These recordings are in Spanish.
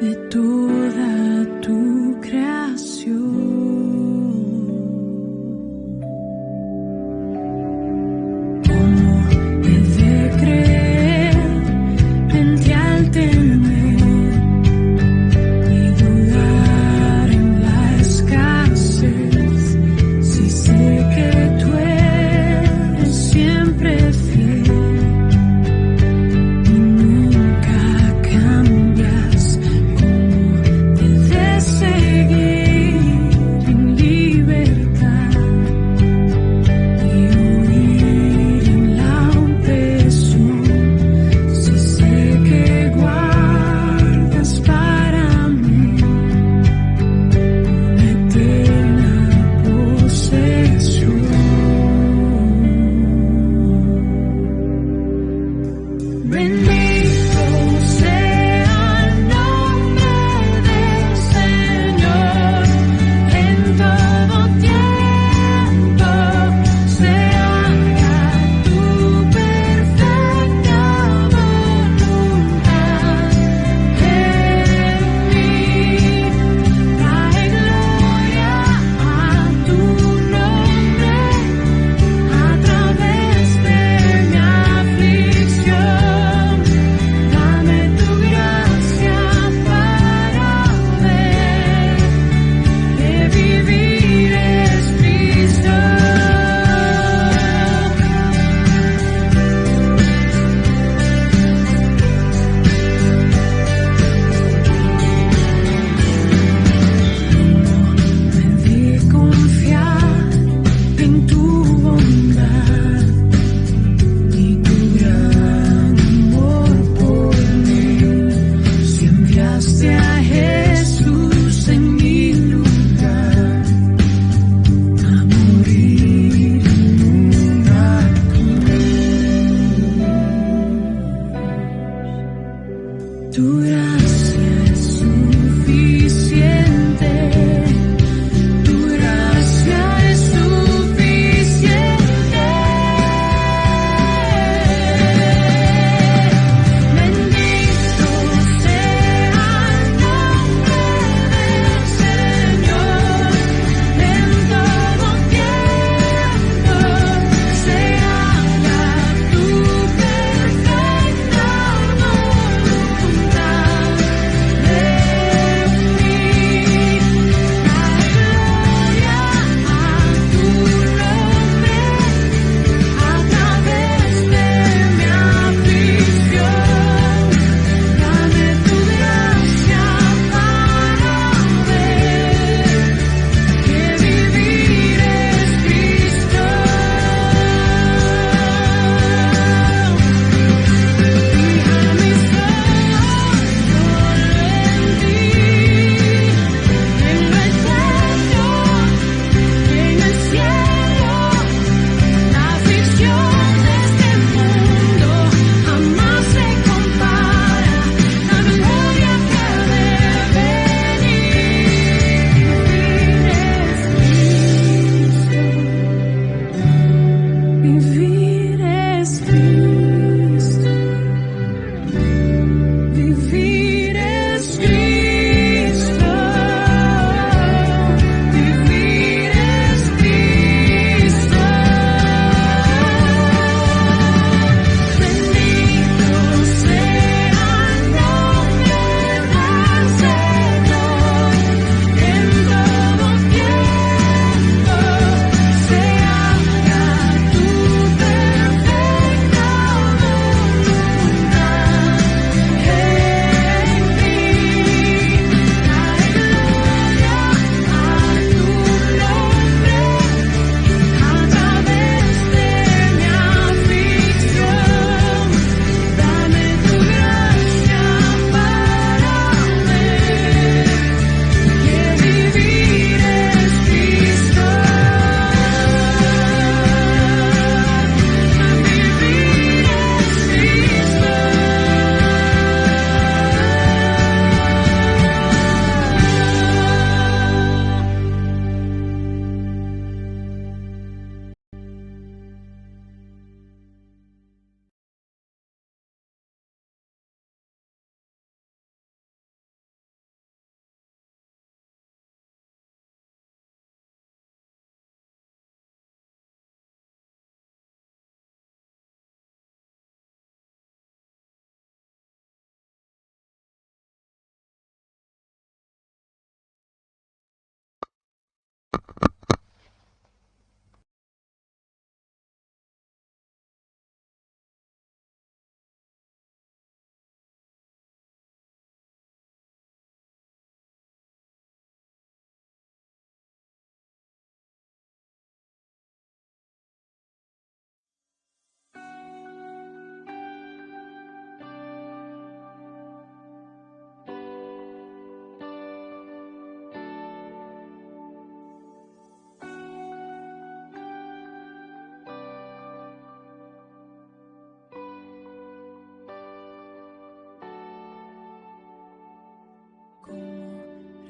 de toda tu creación. Seguir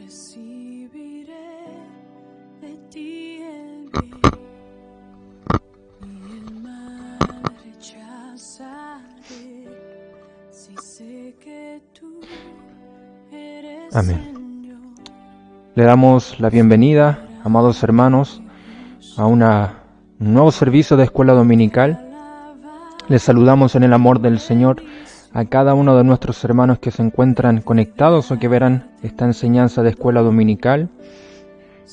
recibiré de ti el bien y el mal rechazaré, si sé que tú eres Amén. Señor. Le damos la bienvenida, amados hermanos, a un nuevo servicio de escuela dominical. Les saludamos en el amor del Señor a cada uno de nuestros hermanos que se encuentran conectados o que verán esta enseñanza de escuela dominical.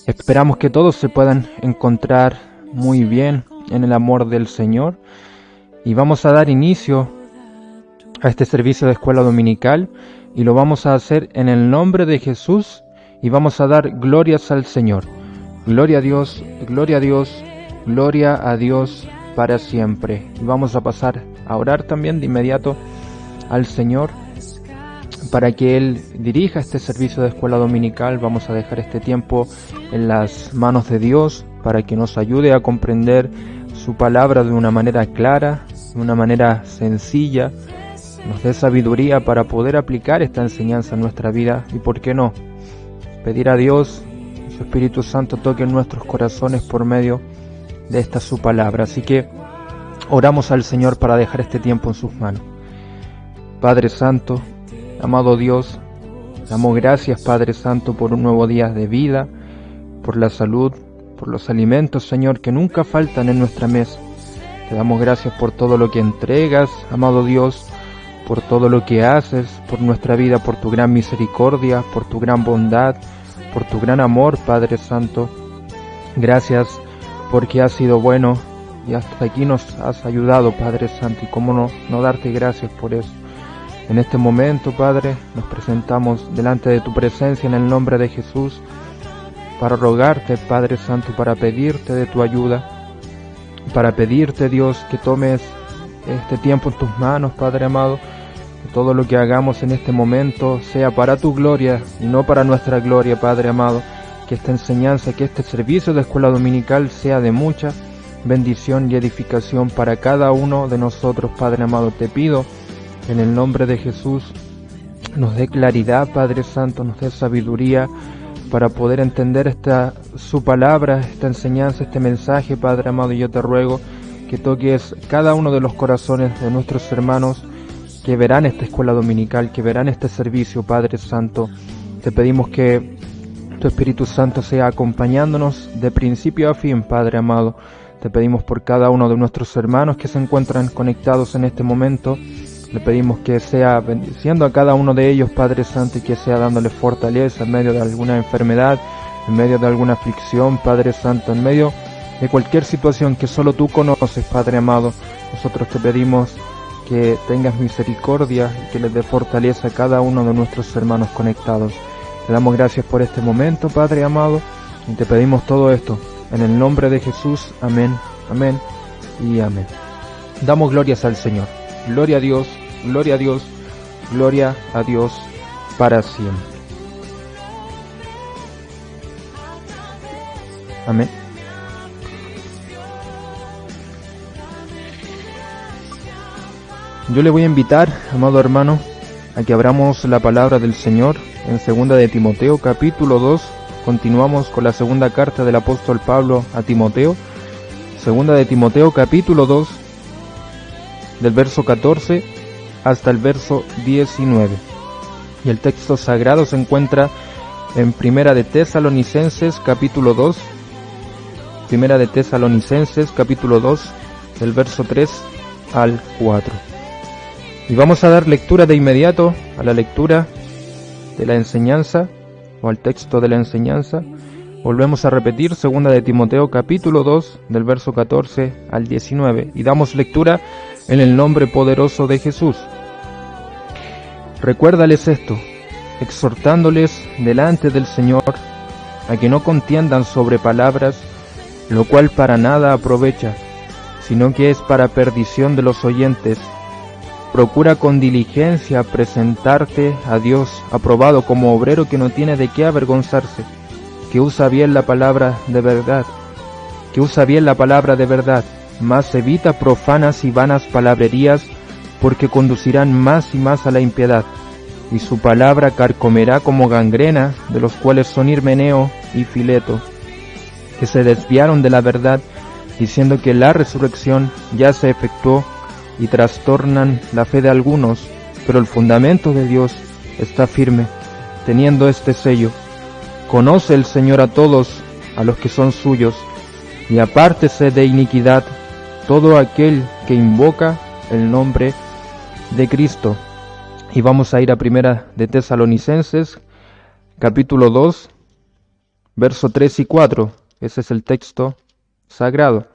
Esperamos que todos se puedan encontrar muy bien en el amor del Señor y vamos a dar inicio a este servicio de escuela dominical y lo vamos a hacer en el nombre de Jesús y vamos a dar glorias al Señor. Gloria a Dios, gloria a Dios, gloria a Dios para siempre. Y vamos a pasar a orar también de inmediato al Señor para que Él dirija este servicio de escuela dominical. Vamos a dejar este tiempo en las manos de Dios para que nos ayude a comprender su palabra de una manera clara, de una manera sencilla, nos dé sabiduría para poder aplicar esta enseñanza en nuestra vida y, ¿por qué no?, pedir a Dios que su Espíritu Santo toque en nuestros corazones por medio de esta su palabra. Así que oramos al Señor para dejar este tiempo en sus manos. Padre Santo, amado Dios, damos gracias, Padre Santo, por un nuevo día de vida, por la salud, por los alimentos, Señor, que nunca faltan en nuestra mesa. Te damos gracias por todo lo que entregas, amado Dios, por todo lo que haces por nuestra vida, por tu gran misericordia, por tu gran bondad, por tu gran amor, Padre Santo. Gracias porque has sido bueno y hasta aquí nos has ayudado, Padre Santo, y cómo no darte gracias por eso. En este momento, Padre, nos presentamos delante de tu presencia en el nombre de Jesús para rogarte, Padre Santo, para pedirte de tu ayuda, para pedirte, Dios, que tomes este tiempo en tus manos, Padre amado, que todo lo que hagamos en este momento sea para tu gloria y no para nuestra gloria, Padre amado, que esta enseñanza, que este servicio de escuela dominical sea de mucha bendición y edificación para cada uno de nosotros, Padre amado. Te pido en el nombre de Jesús nos dé claridad, Padre Santo, nos dé sabiduría para poder entender su palabra, esta enseñanza, este mensaje, Padre amado. Y yo te ruego que toques cada uno de los corazones de nuestros hermanos que verán esta escuela dominical, que verán este servicio, Padre Santo. Te pedimos que tu Espíritu Santo sea acompañándonos de principio a fin, Padre amado. Te pedimos por cada uno de nuestros hermanos que se encuentran conectados en este momento. Le pedimos que sea bendiciendo a cada uno de ellos, Padre Santo, y que sea dándole fortaleza en medio de alguna enfermedad, en medio de alguna aflicción, Padre Santo, en medio de cualquier situación que solo tú conoces, Padre amado. Nosotros te pedimos que tengas misericordia y que les dé fortaleza a cada uno de nuestros hermanos conectados. Te damos gracias por este momento, Padre amado, y te pedimos todo esto en el nombre de Jesús. Amén, amén y amén. Damos glorias al Señor. Gloria a Dios, gloria a Dios, gloria a Dios para siempre. Amén. Yo le voy a invitar, amado hermano, a que abramos la palabra del Señor en 2 de Timoteo capítulo 2. Continuamos con la segunda carta del apóstol Pablo a Timoteo. 2 de Timoteo capítulo 2, del verso 14 hasta el verso 19. Y el texto sagrado se encuentra en Primera de Tesalonicenses capítulo 2. Primera de Tesalonicenses capítulo 2, del verso 3 al 4. Y vamos a dar lectura de inmediato a la lectura de la enseñanza o al texto de la enseñanza. Volvemos a repetir 2 de Timoteo capítulo 2 del verso 14 al 19 y damos lectura en el nombre poderoso de Jesús. Recuérdales esto, exhortándoles delante del Señor a que no contiendan sobre palabras, lo cual para nada aprovecha, sino que es para perdición de los oyentes. Procura con diligencia presentarte a Dios aprobado como obrero que no tiene de qué avergonzarse, que usa bien la palabra de verdad, mas evita profanas y vanas palabrerías, porque conducirán más y más a la impiedad. y su palabra carcomerá como gangrena, de los cuales son Himeneo y Fileto, que se desviaron de la verdad, diciendo que la resurrección ya se efectuó, y trastornan la fe de algunos, pero el fundamento de Dios está firme, teniendo este sello: conoce el Señor a todos, a los que son suyos, y apártese de iniquidad todo aquel que invoca el nombre de Cristo. Y vamos a ir a Primera de Tesalonicenses, capítulo 2, verso 3 y 4. Ese es el texto sagrado.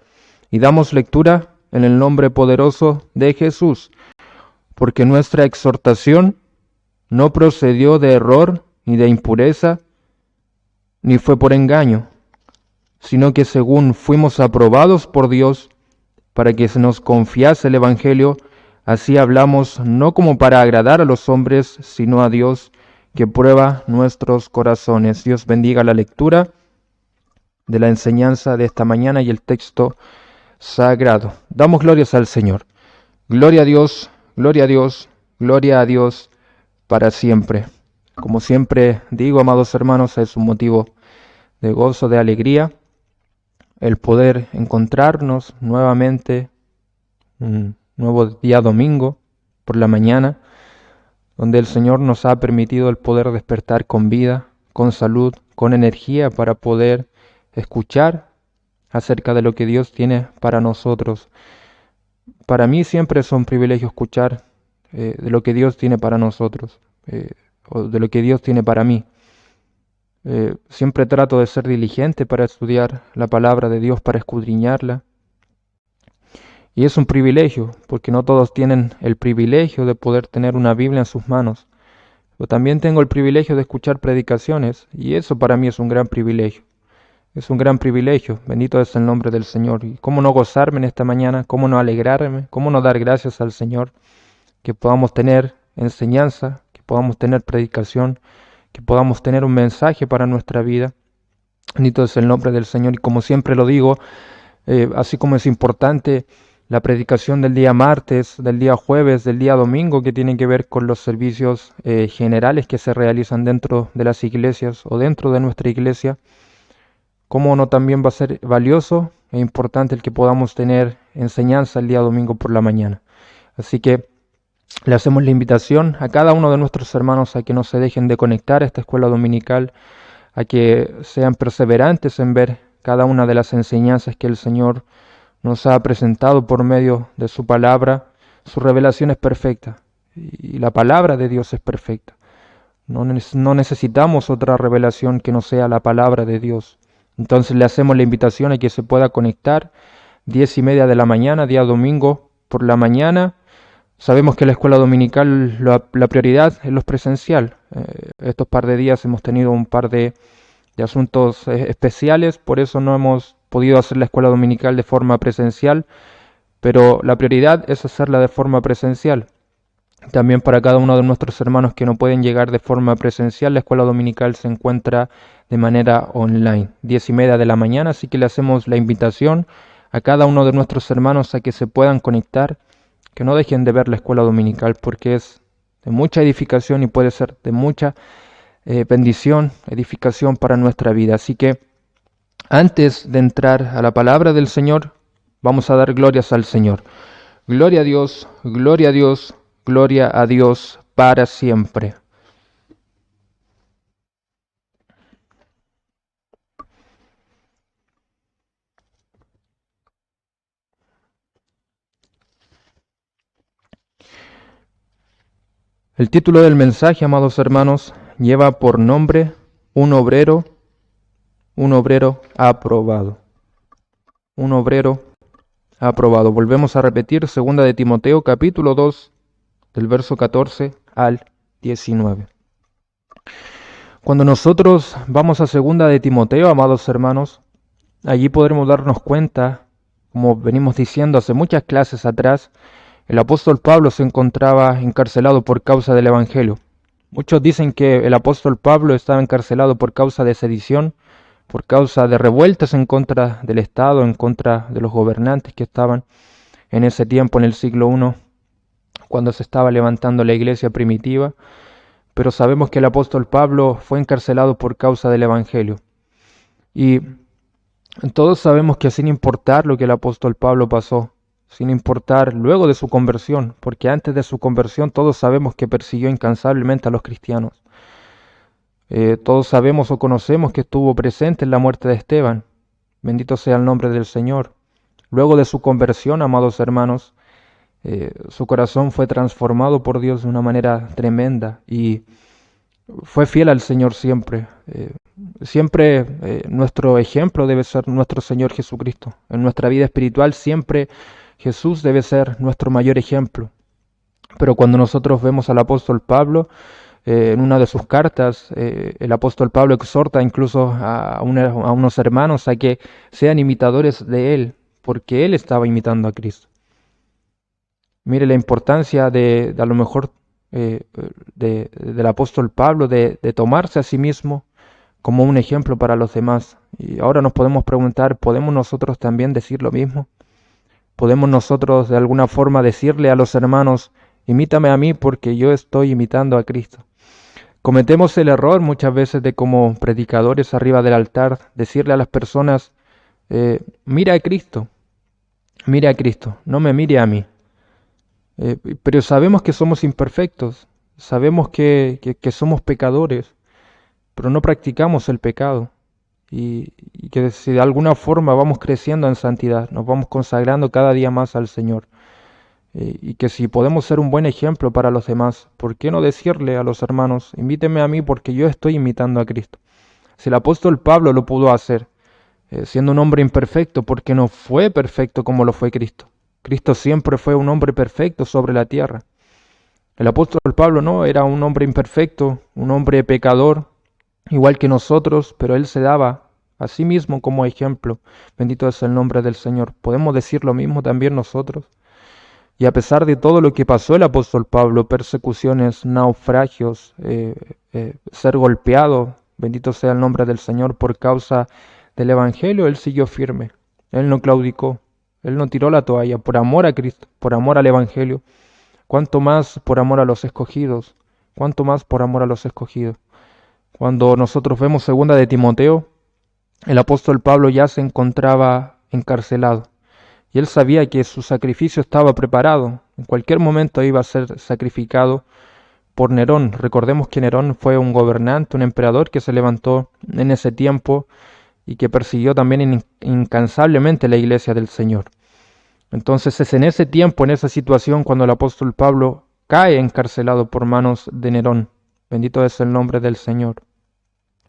Y damos lectura en el nombre poderoso de Jesús, porque nuestra exhortación no procedió de error ni de impureza, ni fue por engaño, sino que según fuimos aprobados por Dios para que se nos confiase el Evangelio, así hablamos, no como para agradar a los hombres, sino a Dios, que prueba nuestros corazones. Dios bendiga la lectura de la enseñanza de esta mañana y el texto sagrado. Damos glorias al Señor. Gloria a Dios, gloria a Dios, gloria a Dios para siempre. Como siempre digo, amados hermanos, es un motivo de gozo, de alegría, el poder encontrarnos nuevamente un nuevo día domingo por la mañana, donde el Señor nos ha permitido el poder despertar con vida, con salud, con energía para poder escuchar acerca de lo que Dios tiene para nosotros. Para mí siempre es un privilegio escuchar de lo que Dios tiene para nosotros, o de lo que Dios tiene para mí. Siempre trato de ser diligente para estudiar la palabra de Dios, para escudriñarla. Y es un privilegio, porque no todos tienen el privilegio de poder tener una Biblia en sus manos. Yo también tengo el privilegio de escuchar predicaciones, y eso para mí es un gran privilegio. Es un gran privilegio, bendito es el nombre del Señor. Y cómo no gozarme en esta mañana, cómo no alegrarme, cómo no dar gracias al Señor, que podamos tener enseñanza, que podamos tener predicación, que podamos tener un mensaje para nuestra vida. Bendito es el nombre del Señor. Y como siempre lo digo, así como es importante la predicación del día martes, del día jueves, del día domingo, que tienen que ver con los servicios generales que se realizan dentro de las iglesias o dentro de nuestra iglesia, cómo no también va a ser valioso e importante el que podamos tener enseñanza el día domingo por la mañana. Así que le hacemos la invitación a cada uno de nuestros hermanos a que no se dejen de conectar a esta escuela dominical, a que sean perseverantes en ver cada una de las enseñanzas que el Señor nos ha presentado por medio de su palabra. Su revelación es perfecta y la palabra de Dios es perfecta. No necesitamos otra revelación que no sea la palabra de Dios. Entonces le hacemos la invitación a que se pueda conectar 10:30 de la mañana, día domingo por la mañana. Sabemos que la escuela dominical, la prioridad es lo presencial. Estos par de días hemos tenido un par de asuntos especiales, por eso no hemos podido hacer la escuela dominical de forma presencial, pero la prioridad es hacerla de forma presencial. También para cada uno de nuestros hermanos que no pueden llegar de forma presencial, la escuela dominical se encuentra de manera online, 10:30 de la mañana, así que le hacemos la invitación a cada uno de nuestros hermanos a que se puedan conectar, que no dejen de ver la escuela dominical, porque es de mucha edificación y puede ser de mucha bendición, edificación para nuestra vida. Así que antes de entrar a la palabra del Señor, vamos a dar glorias al Señor. Gloria a Dios, gloria a Dios, gloria a Dios para siempre. El título del mensaje, amados hermanos, lleva por nombre un obrero aprobado. Un obrero aprobado. Volvemos a repetir 2 de Timoteo, capítulo 2, del verso 14 al 19. Cuando nosotros vamos a 2 de Timoteo, amados hermanos, allí podremos darnos cuenta, como venimos diciendo hace muchas clases atrás, el apóstol Pablo se encontraba encarcelado por causa del Evangelio. Muchos dicen que el apóstol Pablo estaba encarcelado por causa de sedición, por causa de revueltas en contra del Estado, en contra de los gobernantes que estaban en ese tiempo, en el siglo I, cuando se estaba levantando la iglesia primitiva. pero sabemos que el apóstol Pablo fue encarcelado por causa del Evangelio. Y todos sabemos que sin importar lo que el apóstol Pablo pasó, sin importar luego de su conversión, porque antes de su conversión todos sabemos que persiguió incansablemente a los cristianos. Todos sabemos o conocemos que estuvo presente en la muerte de Esteban. Bendito sea el nombre del Señor. Luego de su conversión, amados hermanos, su corazón fue transformado por Dios de una manera tremenda y fue fiel al Señor siempre. Siempre nuestro ejemplo debe ser nuestro Señor Jesucristo. En nuestra vida espiritual siempre Jesús debe ser nuestro mayor ejemplo. Pero cuando nosotros vemos al apóstol Pablo, en una de sus cartas, el apóstol Pablo exhorta incluso a unos hermanos a que sean imitadores de él, porque él estaba imitando a Cristo. Mire la importancia de a lo mejor del apóstol Pablo de tomarse a sí mismo como un ejemplo para los demás. Y ahora nos podemos preguntar, ¿podemos nosotros también decir lo mismo? ¿Podemos nosotros de alguna forma decirle a los hermanos, imítame a mí porque yo estoy imitando a Cristo? Cometemos el error muchas veces de como predicadores arriba del altar decirle a las personas, mira a Cristo, no me mire a mí. Pero sabemos que somos imperfectos, sabemos que somos pecadores, pero no practicamos el pecado. Y que si de alguna forma vamos creciendo en santidad, nos vamos consagrando cada día más al Señor. Y que si podemos ser un buen ejemplo para los demás, ¿por qué no decirle a los hermanos, imíteme a mí porque yo estoy imitando a Cristo? Si el apóstol Pablo lo pudo hacer, siendo un hombre imperfecto, porque no fue perfecto como lo fue Cristo. Cristo siempre fue un hombre perfecto sobre la tierra. El apóstol Pablo no, era un hombre imperfecto, un hombre pecador, igual que nosotros, pero él se daba a sí mismo como ejemplo. Bendito es el nombre del Señor. ¿Podemos decir lo mismo también nosotros? Y a pesar de todo lo que pasó el apóstol Pablo, persecuciones, naufragios, ser golpeado, bendito sea el nombre del Señor, por causa del Evangelio, él siguió firme. Él no claudicó, él no tiró la toalla por amor a Cristo, por amor al Evangelio. Cuánto más por amor a los escogidos, cuánto más por amor a los escogidos. Cuando nosotros vemos segunda de Timoteo, el apóstol Pablo ya se encontraba encarcelado. Y él sabía que su sacrificio estaba preparado. En cualquier momento iba a ser sacrificado por Nerón. Recordemos que Nerón fue un gobernante, un emperador que se levantó en ese tiempo y que persiguió también incansablemente la iglesia del Señor. Entonces es en ese tiempo, en esa situación, cuando el apóstol Pablo cae encarcelado por manos de Nerón. Bendito es el nombre del Señor.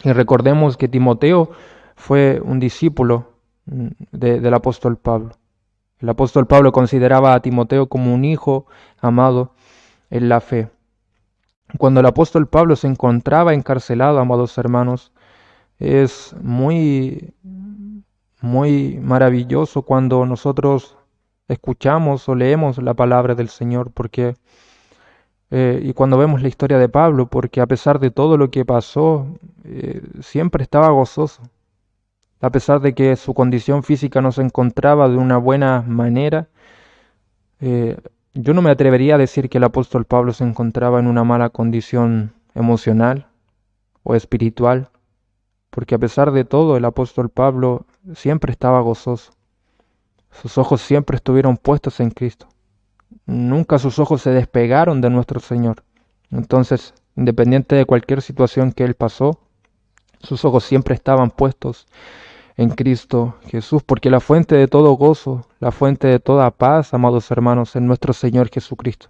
Y recordemos que Timoteo fue un discípulo del apóstol Pablo. El apóstol Pablo consideraba a Timoteo como un hijo amado en la fe. Cuando el apóstol Pablo se encontraba encarcelado, amados hermanos, es muy maravilloso cuando nosotros escuchamos o leemos la palabra del Señor, porque y cuando vemos la historia de Pablo, porque a pesar de todo lo que pasó, siempre estaba gozoso. A pesar de que su condición física no se encontraba de una buena manera, yo no me atrevería a decir que el apóstol Pablo se encontraba en una mala condición emocional o espiritual, porque a pesar de todo el apóstol Pablo siempre estaba gozoso. Sus ojos siempre estuvieron puestos en Cristo. Nunca sus ojos se despegaron de nuestro Señor. Entonces, independiente de cualquier situación que él pasó, sus ojos siempre estaban puestos en Cristo Jesús, porque la fuente de todo gozo, la fuente de toda paz, amados hermanos, es nuestro Señor Jesucristo.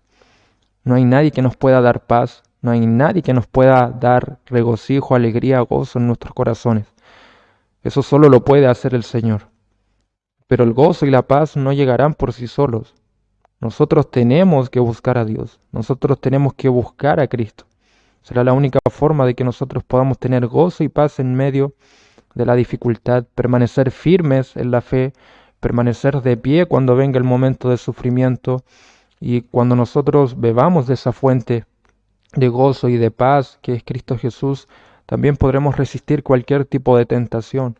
No hay nadie que nos pueda dar paz, no hay nadie que nos pueda dar regocijo, alegría, gozo en nuestros corazones. Eso solo lo puede hacer el Señor. Pero el gozo y la paz no llegarán por sí solos. Nosotros tenemos que buscar a Dios, nosotros tenemos que buscar a Cristo. Será la única forma de que nosotros podamos tener gozo y paz en medio de la dificultad, permanecer firmes en la fe, permanecer de pie cuando venga el momento de sufrimiento, y cuando nosotros bebamos de esa fuente de gozo y de paz que es Cristo Jesús, también podremos resistir cualquier tipo de tentación.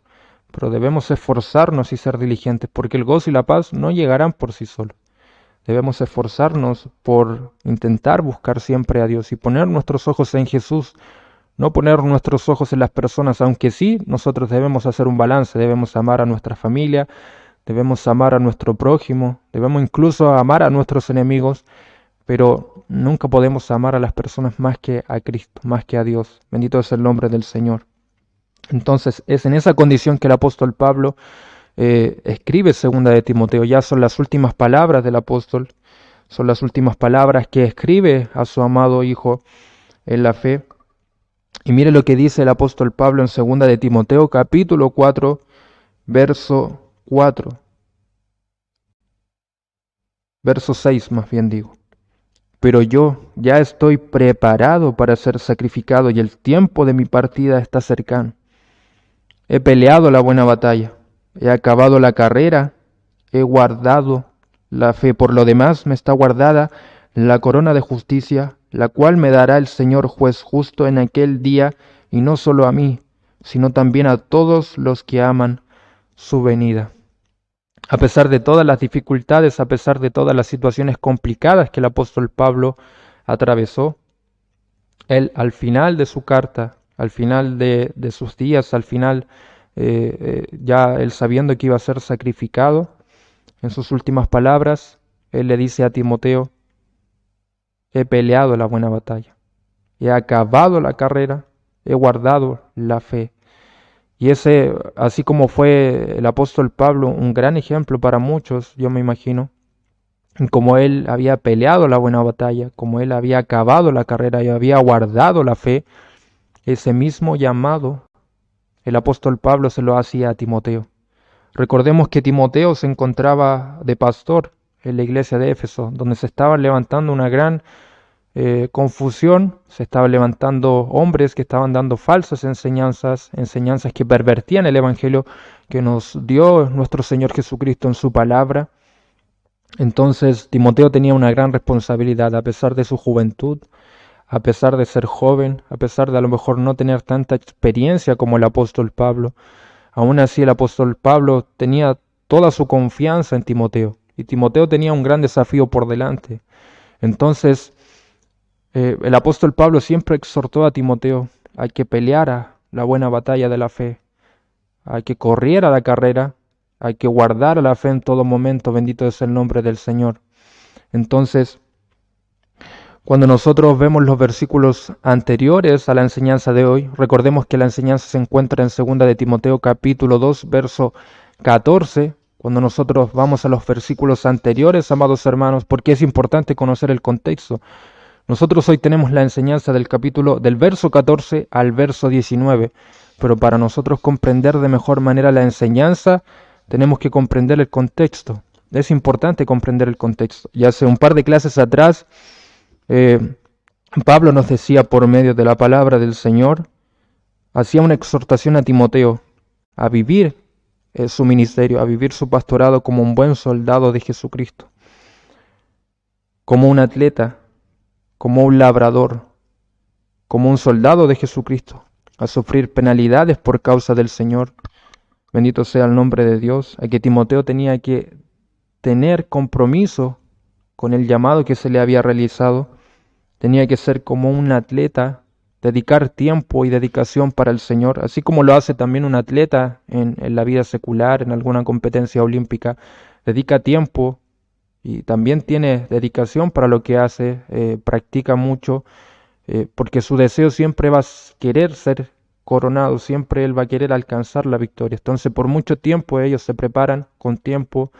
Pero debemos esforzarnos y ser diligentes, porque el gozo y la paz no llegarán por sí solos. Debemos esforzarnos por intentar buscar siempre a Dios y poner nuestros ojos en Jesús, no poner nuestros ojos en las personas, aunque sí nosotros debemos hacer un balance, debemos amar a nuestra familia, debemos amar a nuestro prójimo, debemos incluso amar a nuestros enemigos, pero nunca podemos amar a las personas más que a Cristo, más que a Dios. Bendito es el nombre del Señor. Entonces es en esa condición que el apóstol Pablo escribe segunda de Timoteo. Ya son las últimas palabras del apóstol, son las últimas palabras que escribe a su amado hijo en la fe. Y mire lo que dice el apóstol Pablo en segunda de Timoteo, capítulo 4, verso 4. Verso 6 más bien digo. Pero yo ya estoy preparado para ser sacrificado y el tiempo de mi partida está cercano. He peleado la buena batalla, he acabado la carrera, he guardado la fe. Por lo demás me está guardada la corona de justicia, la cual me dará el Señor juez justo en aquel día, y no solo a mí, sino también a todos los que aman su venida. A pesar de todas las dificultades, a pesar de todas las situaciones complicadas que el apóstol Pablo atravesó, él al final de su carta, al final de sus días, al final ya él sabiendo que iba a ser sacrificado, en sus últimas palabras, él le dice a Timoteo, he peleado la buena batalla, he acabado la carrera, he guardado la fe. Y ese, así como fue el apóstol Pablo, un gran ejemplo para muchos, yo me imagino, como él había peleado la buena batalla, como él había acabado la carrera y había guardado la fe, ese mismo llamado el apóstol Pablo se lo hacía a Timoteo. Recordemos que Timoteo se encontraba de pastor en la iglesia de Éfeso, donde se estaba levantando una gran confusión, se estaban levantando hombres que estaban dando falsas enseñanzas, enseñanzas que pervertían el evangelio que nos dio nuestro Señor Jesucristo en su palabra. Entonces Timoteo tenía una gran responsabilidad, a pesar de su juventud, a pesar de ser joven, a pesar de a lo mejor no tener tanta experiencia como el apóstol Pablo. Aún así el apóstol Pablo tenía toda su confianza en Timoteo, y Timoteo tenía un gran desafío por delante. Entonces el apóstol Pablo siempre exhortó a Timoteo a que peleara la buena batalla de la fe, a que corriera la carrera, a que guardara la fe en todo momento. Bendito es el nombre del Señor. Entonces, cuando nosotros vemos los versículos anteriores a la enseñanza de hoy, recordemos que la enseñanza se encuentra en 2 de Timoteo capítulo 2, verso 14. Cuando nosotros vamos a los versículos anteriores, amados hermanos, porque es importante conocer el contexto. Nosotros hoy tenemos la enseñanza del capítulo del verso 14 al verso 19, pero para nosotros comprender de mejor manera la enseñanza, tenemos que comprender el contexto. Es importante comprender el contexto. Y hace un par de clases atrás, Pablo nos decía por medio de la palabra del Señor, hacía una exhortación a Timoteo a vivir su ministerio, a vivir su pastorado como un buen soldado de Jesucristo, como un atleta, como un labrador, como un soldado de Jesucristo, a sufrir penalidades por causa del Señor. Bendito sea el nombre de Dios. A que Timoteo tenía que tener compromiso con el llamado que se le había realizado. Tenía que ser como un atleta, dedicar tiempo y dedicación para el Señor, así como lo hace también un atleta en la vida secular, en alguna competencia olímpica. Dedica tiempo y también tiene dedicación para lo que hace, practica mucho, porque su deseo siempre va a querer ser coronado, siempre él va a querer alcanzar la victoria. Entonces por mucho tiempo ellos se preparan con tiempo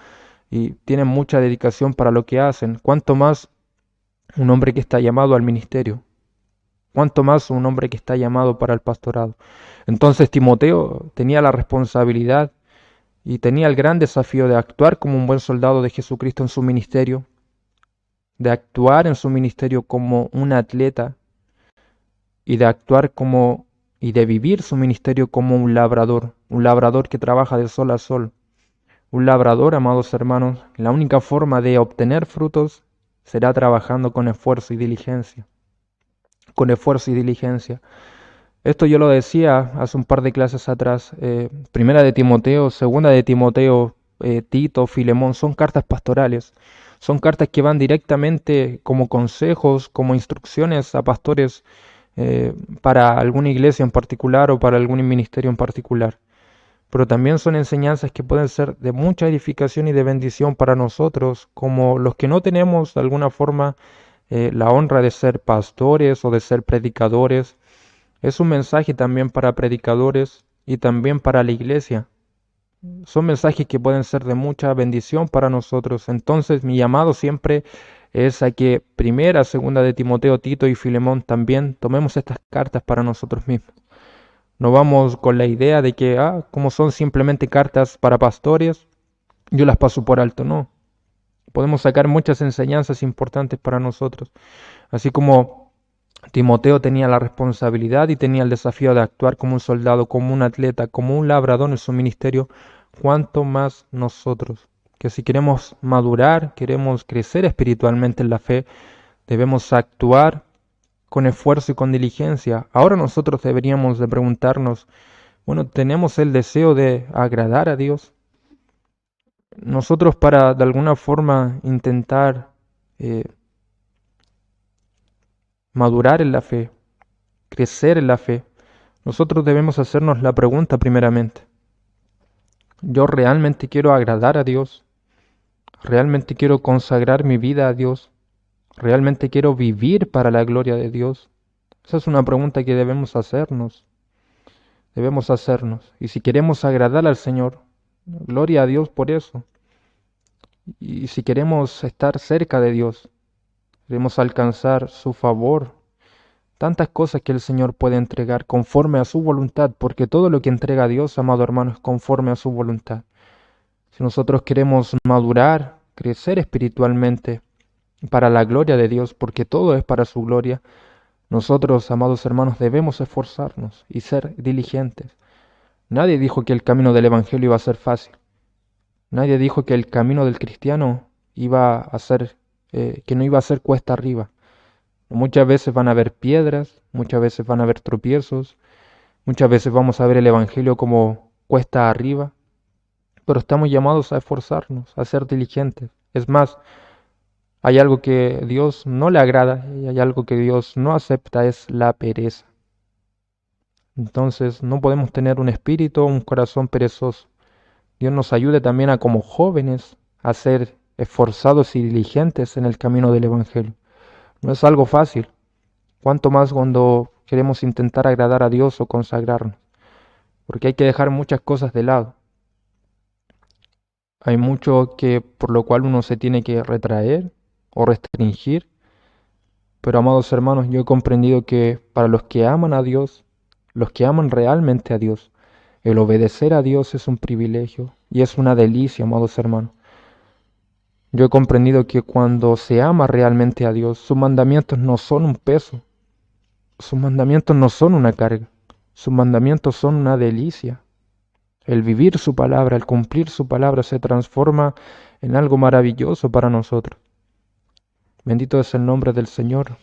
y tienen mucha dedicación para lo que hacen. Cuanto más un hombre que está llamado al ministerio, cuanto más un hombre que está llamado para el pastorado. Entonces Timoteo tenía la responsabilidad y tenía el gran desafío de actuar como un buen soldado de Jesucristo en su ministerio, de actuar en su ministerio como un atleta y de actuar como y de vivir su ministerio como un labrador que trabaja de sol a sol. Un labrador, amados hermanos, la única forma de obtener frutos será trabajando con esfuerzo y diligencia. Con esfuerzo y diligencia. Esto yo lo decía hace un par de clases atrás. Primera de Timoteo, segunda de Timoteo, Tito, Filemón, son cartas pastorales. Son cartas que van directamente como consejos, como instrucciones a pastores para alguna iglesia en particular o para algún ministerio en particular. Pero también son enseñanzas que pueden ser de mucha edificación y de bendición para nosotros, como los que no tenemos de alguna forma la honra de ser pastores o de ser predicadores. Es un mensaje también para predicadores y también para la iglesia. Son mensajes que pueden ser de mucha bendición para nosotros. Entonces, mi llamado siempre es a que primera, segunda de Timoteo, Tito y Filemón también tomemos estas cartas para nosotros mismos. No vamos con la idea de que, como son simplemente cartas para pastores, yo las paso por alto. No. Podemos sacar muchas enseñanzas importantes para nosotros. Así como Timoteo tenía la responsabilidad y tenía el desafío de actuar como un soldado, como un atleta, como un labrador en su ministerio, cuanto más nosotros, que si queremos madurar, queremos crecer espiritualmente en la fe, debemos actuar con esfuerzo y con diligencia. Ahora nosotros deberíamos de preguntarnos, bueno, ¿tenemos el deseo de agradar a Dios? Nosotros para de alguna forma intentar madurar en la fe, crecer en la fe, nosotros debemos hacernos la pregunta primeramente. ¿Yo realmente quiero agradar a Dios? ¿Realmente quiero consagrar mi vida a Dios? ¿Realmente quiero vivir para la gloria de Dios? Esa es una pregunta que debemos hacernos. Debemos hacernos. Y si queremos agradar al Señor, gloria a Dios por eso. Y si queremos estar cerca de Dios, queremos alcanzar su favor, tantas cosas que el Señor puede entregar conforme a su voluntad, porque todo lo que entrega a Dios, amado hermano, es conforme a su voluntad. Si nosotros queremos madurar, crecer espiritualmente para la gloria de Dios, porque todo es para su gloria, nosotros, amados hermanos, debemos esforzarnos y ser diligentes. Nadie dijo que el camino del Evangelio iba a ser fácil. Nadie dijo que el camino del cristiano iba a ser, que no iba a ser cuesta arriba. Muchas veces van a haber piedras, muchas veces van a haber tropiezos, muchas veces vamos a ver el Evangelio como cuesta arriba, pero estamos llamados a esforzarnos, a ser diligentes. Es más, hay algo que Dios no le agrada y hay algo que Dios no acepta, es la pereza. Entonces no podemos tener un espíritu o un corazón perezoso. Dios nos ayude también a como jóvenes a ser esforzados y diligentes en el camino del Evangelio. No es algo fácil, cuanto más cuando queremos intentar agradar a Dios o consagrarnos, porque hay que dejar muchas cosas de lado. Hay mucho que por lo cual uno se tiene que retraer o restringir, pero amados hermanos, yo he comprendido que para los que aman a Dios, los que aman realmente a Dios, el obedecer a Dios es un privilegio y es una delicia, amados hermanos. Yo he comprendido que cuando se ama realmente a Dios, sus mandamientos no son un peso, sus mandamientos no son una carga, sus mandamientos son una delicia. El vivir su palabra, el cumplir su palabra se transforma en algo maravilloso para nosotros. Bendito es el nombre del Señor.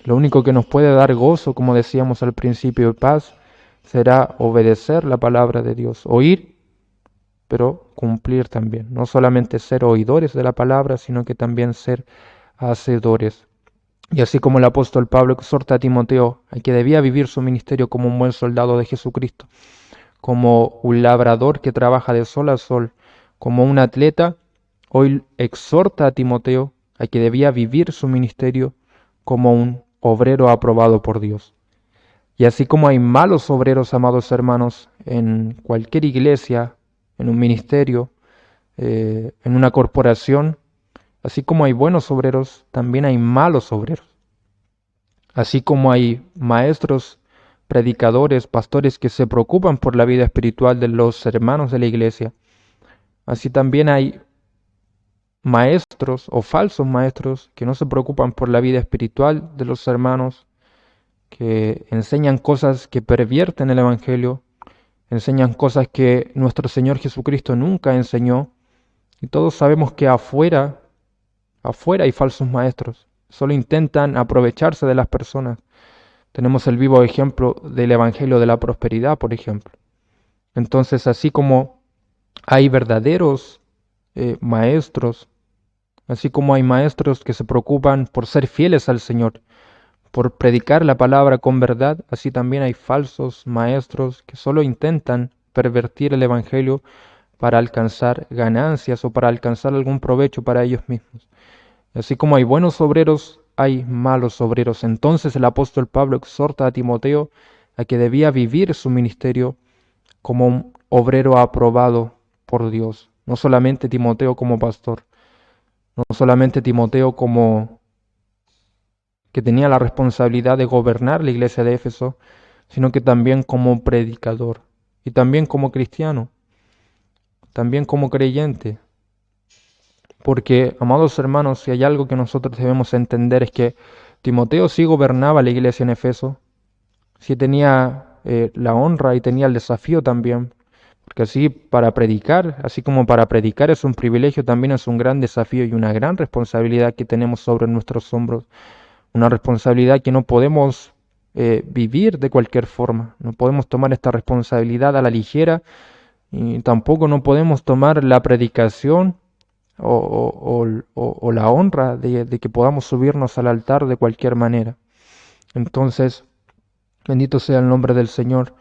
Lo único que nos puede dar gozo, como decíamos al principio, y paz, será obedecer la palabra de Dios, oír, pero cumplir también. No solamente ser oidores de la palabra, sino que también ser hacedores. Y así como el apóstol Pablo exhorta a Timoteo a que debía vivir su ministerio como un buen soldado de Jesucristo, como un labrador que trabaja de sol a sol, como un atleta, hoy exhorta a Timoteo a que debía vivir su ministerio como un obrero aprobado por Dios. Y así como hay malos obreros, amados hermanos, en cualquier iglesia, en un ministerio, en una corporación, así como hay buenos obreros, también hay malos obreros. Así como hay maestros, predicadores, pastores que se preocupan por la vida espiritual de los hermanos de la iglesia, así también hay maestros o falsos maestros que no se preocupan por la vida espiritual de los hermanos, que enseñan cosas que pervierten el Evangelio, enseñan cosas que nuestro Señor Jesucristo nunca enseñó. Y todos sabemos que afuera hay falsos maestros. Solo intentan aprovecharse de las personas. Tenemos el vivo ejemplo del Evangelio de la prosperidad, por ejemplo. Entonces, así como hay verdaderos maestros, Así como hay maestros que se preocupan por ser fieles al Señor, por predicar la palabra con verdad, así también hay falsos maestros que solo intentan pervertir el Evangelio para alcanzar ganancias o para alcanzar algún provecho para ellos mismos. Así como hay buenos obreros, hay malos obreros. Entonces el apóstol Pablo exhorta a Timoteo a que debía vivir su ministerio como un obrero aprobado por Dios. No solamente Timoteo como pastor, no solamente Timoteo como que tenía la responsabilidad de gobernar la iglesia de Éfeso, sino que también como predicador y también como cristiano, también como creyente. Porque, amados hermanos, si hay algo que nosotros debemos entender es que Timoteo sí gobernaba la iglesia en Efeso, sí tenía la honra y tenía el desafío también, porque así para predicar, así como para predicar es un privilegio, también es un gran desafío y una gran responsabilidad que tenemos sobre nuestros hombros, una responsabilidad que no podemos vivir de cualquier forma, no podemos tomar esta responsabilidad a la ligera y tampoco no podemos tomar la predicación o la honra de que podamos subirnos al altar de cualquier manera. Entonces, bendito sea el nombre del Señor.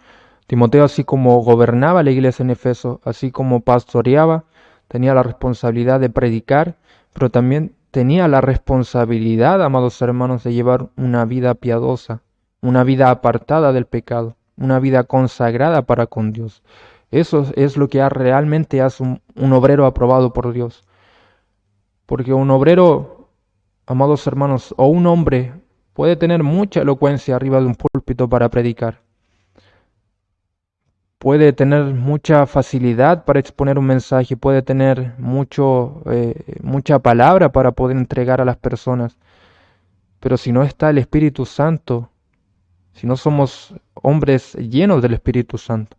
Timoteo, así como gobernaba la iglesia en Efeso, así como pastoreaba, tenía la responsabilidad de predicar, pero también tenía la responsabilidad, amados hermanos, de llevar una vida piadosa, una vida apartada del pecado, una vida consagrada para con Dios. Eso es lo que realmente hace un obrero aprobado por Dios. Porque un obrero, amados hermanos, o un hombre puede tener mucha elocuencia arriba de un púlpito para predicar. Puede tener mucha facilidad para exponer un mensaje, puede tener mucha palabra para poder entregar a las personas. Pero si no está el Espíritu Santo, si no somos hombres llenos del Espíritu Santo,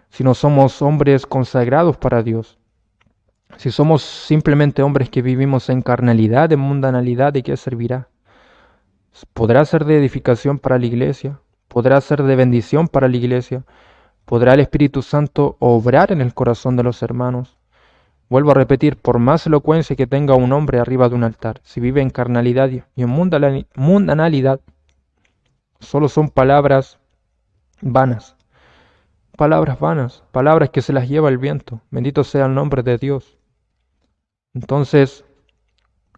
si no somos hombres consagrados para Dios, si somos simplemente hombres que vivimos en carnalidad, en mundanalidad, ¿de qué servirá? ¿Podrá ser de edificación para la iglesia? ¿Podrá ser de bendición para la iglesia? ¿Podrá el Espíritu Santo obrar en el corazón de los hermanos? Vuelvo a repetir, por más elocuencia que tenga un hombre arriba de un altar, si vive en carnalidad y en mundanalidad, solo son palabras vanas, palabras que se las lleva el viento. Bendito sea el nombre de Dios. Entonces,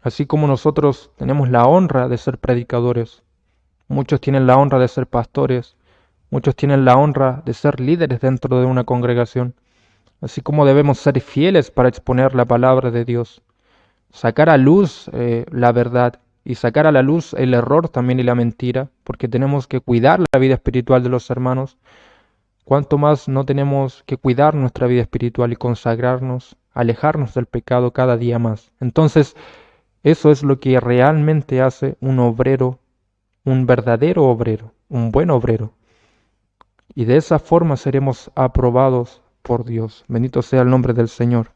así como nosotros tenemos la honra de ser predicadores, muchos tienen la honra de ser pastores, muchos tienen la honra de ser líderes dentro de una congregación, así como debemos ser fieles para exponer la palabra de Dios, sacar a luz la verdad y sacar a la luz el error también y la mentira, porque tenemos que cuidar la vida espiritual de los hermanos. Cuanto más no tenemos que cuidar nuestra vida espiritual y consagrarnos, alejarnos del pecado cada día más. Entonces, eso es lo que realmente hace un obrero, un verdadero obrero, un buen obrero. Y de esa forma seremos aprobados por Dios. Bendito sea el nombre del Señor.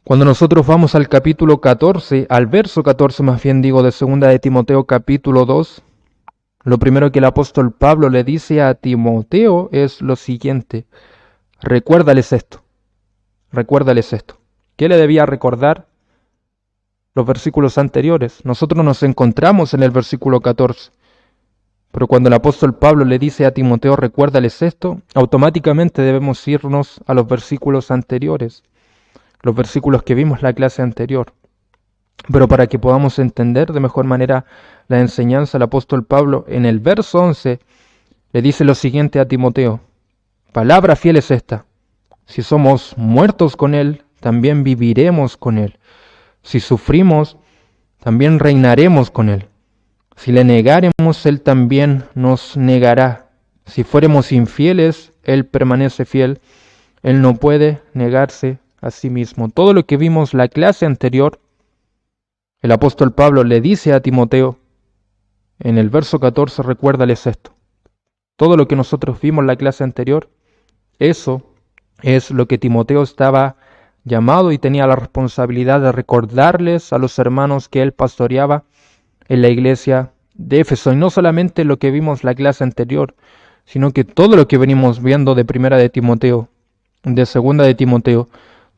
Cuando nosotros vamos al capítulo 14, al verso 14 más bien digo, de 2 de Timoteo capítulo 2, lo primero que el apóstol Pablo le dice a Timoteo es lo siguiente: recuérdales esto, recuérdales esto. ¿Qué le debía recordar? Los versículos anteriores. Nosotros nos encontramos en el versículo 14. Pero cuando el apóstol Pablo le dice a Timoteo, recuérdales esto, automáticamente debemos irnos a los versículos anteriores, los versículos que vimos la clase anterior. Pero para que podamos entender de mejor manera la enseñanza, el apóstol Pablo en el verso 11 le dice lo siguiente a Timoteo: palabra fiel es esta, si somos muertos con él, también viviremos con él. Si sufrimos, también reinaremos con él. Si le negaremos, él también nos negará. Si fuéramos infieles, él permanece fiel. Él no puede negarse a sí mismo. Todo lo que vimos la clase anterior, el apóstol Pablo le dice a Timoteo, en el verso 14, recuérdales esto. Todo lo que nosotros vimos la clase anterior, eso es lo que Timoteo estaba llamado y tenía la responsabilidad de recordarles a los hermanos que él pastoreaba en la iglesia de Éfeso. Y no solamente lo que vimos la clase anterior, sino que todo lo que venimos viendo de Primera de Timoteo, de Segunda de Timoteo,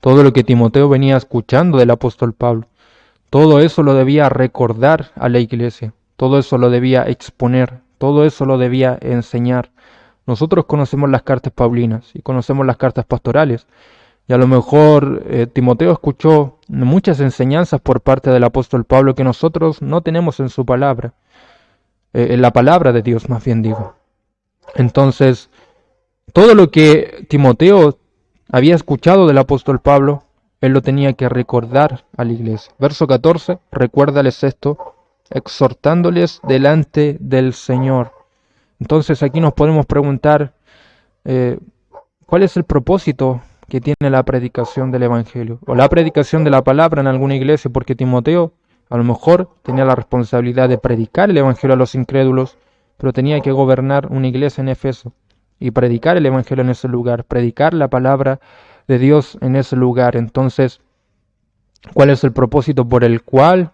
todo lo que Timoteo venía escuchando del apóstol Pablo. Todo eso lo debía recordar a la iglesia, todo eso lo debía exponer, todo eso lo debía enseñar. Nosotros conocemos las cartas paulinas y conocemos las cartas pastorales, y a lo mejor Timoteo escuchó muchas enseñanzas por parte del apóstol Pablo que nosotros no tenemos en su palabra, en la palabra de Dios más bien digo. Entonces, todo lo que Timoteo había escuchado del apóstol Pablo, él lo tenía que recordar a la iglesia. Verso 14, recuérdales esto, exhortándoles delante del Señor. Entonces aquí nos podemos preguntar, ¿cuál es el propósito que tiene la predicación del Evangelio? O la predicación de la palabra en alguna iglesia, porque Timoteo a lo mejor tenía la responsabilidad de predicar el Evangelio a los incrédulos, pero tenía que gobernar una iglesia en Éfeso y predicar el Evangelio en ese lugar, predicar la palabra de Dios en ese lugar. Entonces, ¿cuál es el propósito por el cual,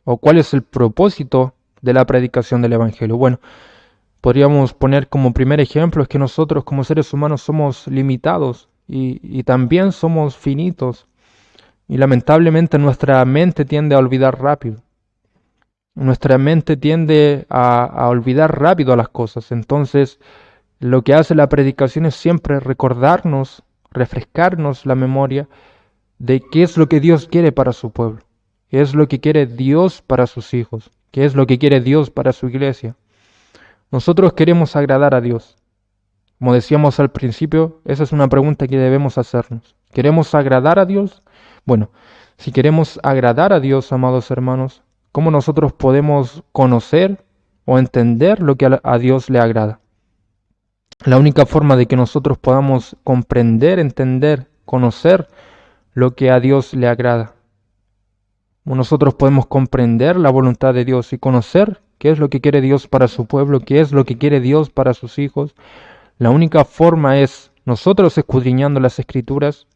o cuál es el propósito de la predicación del Evangelio? Bueno, podríamos poner como primer ejemplo es que nosotros como seres humanos somos limitados y también somos finitos. Y lamentablemente nuestra mente tiende a olvidar rápido. Nuestra mente tiende a olvidar rápido las cosas. Entonces, lo que hace la predicación es siempre recordarnos, refrescarnos la memoria de qué es lo que Dios quiere para su pueblo, qué es lo que quiere Dios para sus hijos, qué es lo que quiere Dios para su iglesia. Nosotros queremos agradar a Dios. Como decíamos al principio, esa es una pregunta que debemos hacernos. ¿Queremos agradar a Dios? Bueno, si queremos agradar a Dios, amados hermanos, ¿cómo nosotros podemos conocer o entender lo que a Dios le agrada? La única forma de que nosotros podamos comprender, entender, conocer lo que a Dios le agrada. Nosotros podemos comprender la voluntad de Dios y conocer qué es lo que quiere Dios para su pueblo, qué es lo que quiere Dios para sus hijos. La única forma es nosotros escudriñando las Escrituras,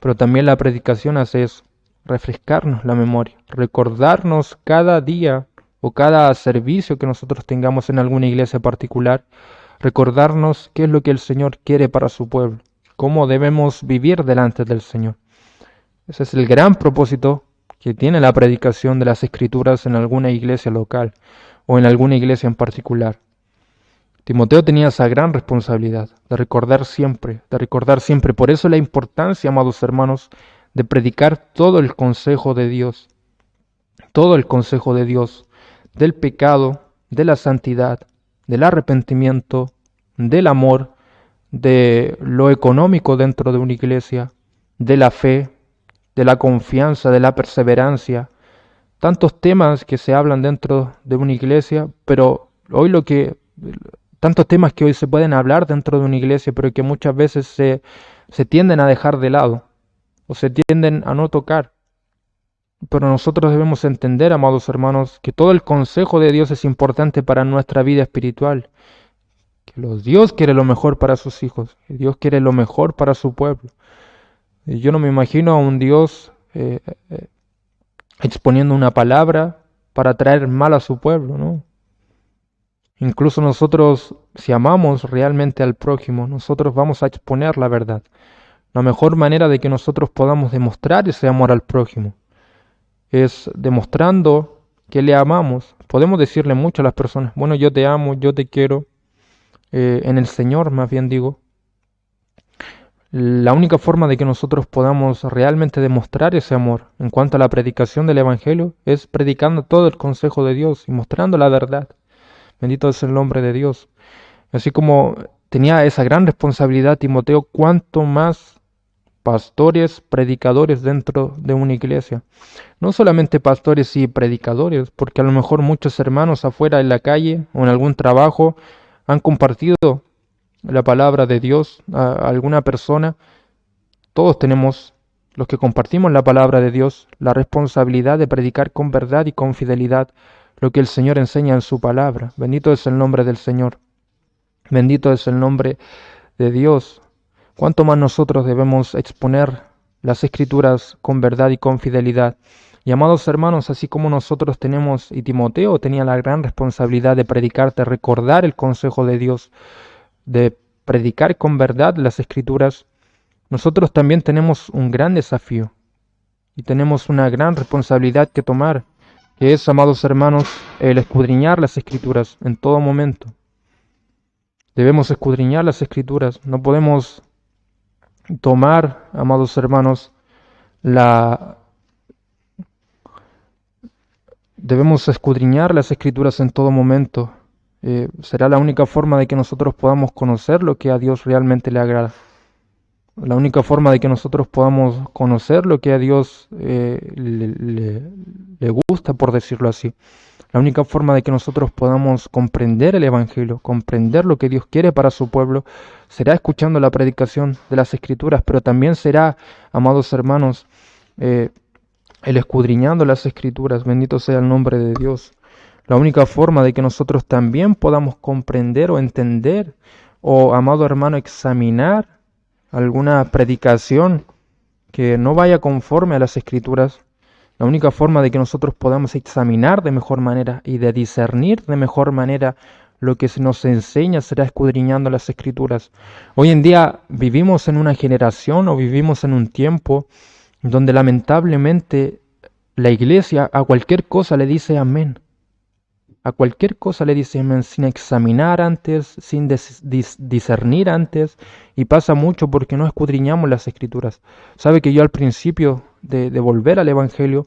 pero también la predicación hace eso, refrescarnos la memoria, recordarnos cada día o cada servicio que nosotros tengamos en alguna iglesia particular, recordarnos qué es lo que el Señor quiere para su pueblo, cómo debemos vivir delante del Señor. Ese es el gran propósito que tiene la predicación de las Escrituras en alguna iglesia local o en alguna iglesia en particular. Timoteo tenía esa gran responsabilidad de recordar siempre, de recordar siempre. Por eso la importancia, amados hermanos, de predicar todo el consejo de Dios, todo el consejo de Dios, del pecado, de la santidad, del arrepentimiento, del amor, de lo económico dentro de una iglesia, de la fe, de la confianza, de la perseverancia. Tantos temas que se hablan dentro de una iglesia, pero hoy tantos temas que hoy se pueden hablar dentro de una iglesia, pero que muchas veces se tienden a dejar de lado o se tienden a no tocar. Pero nosotros debemos entender, amados hermanos, que todo el consejo de Dios es importante para nuestra vida espiritual. Que Dios quiere lo mejor para sus hijos, que Dios quiere lo mejor para su pueblo. Y yo no me imagino a un Dios exponiendo una palabra para traer mal a su pueblo, ¿no? Incluso nosotros, si amamos realmente al prójimo, nosotros vamos a exponer la verdad. La mejor manera de que nosotros podamos demostrar ese amor al prójimo es demostrando que le amamos. Podemos decirle mucho a las personas, bueno, yo te amo, yo te quiero, en el Señor más bien digo. La única forma de que nosotros podamos realmente demostrar ese amor en cuanto a la predicación del Evangelio es predicando todo el consejo de Dios y mostrando la verdad. Bendito es el nombre de Dios. Así como tenía esa gran responsabilidad Timoteo, cuanto más pastores, predicadores dentro de una iglesia. No solamente pastores y predicadores, porque a lo mejor muchos hermanos afuera en la calle o en algún trabajo han compartido la palabra de Dios a alguna persona. Todos tenemos, los que compartimos la palabra de Dios, la responsabilidad de predicar con verdad y con fidelidad lo que el Señor enseña en su palabra. Bendito es el nombre del Señor. Bendito es el nombre de Dios. Cuánto más nosotros debemos exponer las Escrituras con verdad y con fidelidad. Y amados hermanos, así como nosotros tenemos, y Timoteo tenía la gran responsabilidad de predicar, de recordar el consejo de Dios, de predicar con verdad las Escrituras, nosotros también tenemos un gran desafío y tenemos una gran responsabilidad que tomar, que es, amados hermanos, el escudriñar las Escrituras en todo momento. Debemos escudriñar las Escrituras, no podemos tomar, amados hermanos, debemos escudriñar las Escrituras en todo momento. Será la única forma de que nosotros podamos conocer lo que a Dios realmente le agrada. La única forma de que nosotros podamos conocer lo que a Dios le gusta, por decirlo así. La única forma de que nosotros podamos comprender el Evangelio, comprender lo que Dios quiere para su pueblo, será escuchando la predicación de las Escrituras, pero también será, amados hermanos, el escudriñando las Escrituras. Bendito sea el nombre de Dios. La única forma de que nosotros también podamos comprender o entender o, amado hermano, examinar alguna predicación que no vaya conforme a las Escrituras, la única forma de que nosotros podamos examinar de mejor manera y de discernir de mejor manera lo que se nos enseña será escudriñando las Escrituras. Hoy en día vivimos en una generación o vivimos en un tiempo donde lamentablemente la iglesia a cualquier cosa le dice amén. A cualquier cosa le dice amén sin examinar antes, sin discernir antes, y pasa mucho porque no escudriñamos las Escrituras. Sabe que yo al principio de volver al Evangelio,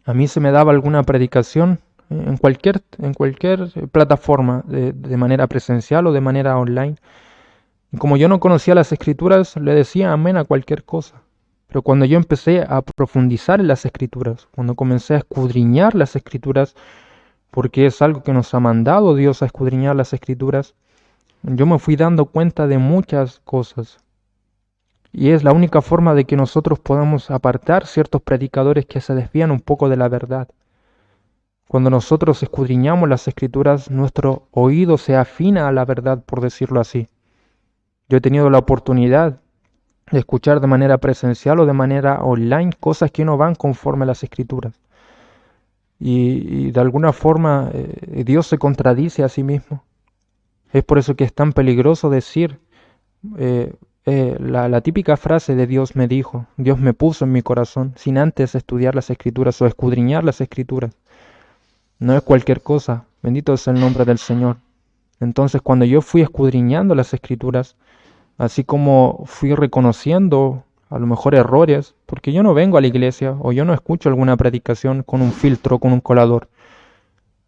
a mí se me daba alguna predicación en cualquier plataforma, de manera presencial o de manera online. Y como yo no conocía las Escrituras, le decía amén a cualquier cosa. Pero cuando yo empecé a profundizar en las Escrituras, cuando comencé a escudriñar las Escrituras, porque es algo que nos ha mandado Dios a escudriñar las Escrituras, yo me fui dando cuenta de muchas cosas. Y es la única forma de que nosotros podamos apartar ciertos predicadores que se desvían un poco de la verdad. Cuando nosotros escudriñamos las Escrituras, nuestro oído se afina a la verdad, por decirlo así. Yo he tenido la oportunidad de escuchar de manera presencial o de manera online cosas que no van conforme a las Escrituras. Y de alguna forma Dios se contradice a sí mismo. Es por eso que es tan peligroso decir la típica frase de Dios me dijo, Dios me puso en mi corazón, sin antes estudiar las Escrituras o escudriñar las Escrituras. No es cualquier cosa, bendito es el nombre del Señor. Entonces cuando yo fui escudriñando las Escrituras, así como fui reconociendo a lo mejor errores, porque yo no vengo a la iglesia o yo no escucho alguna predicación con un filtro, con un colador.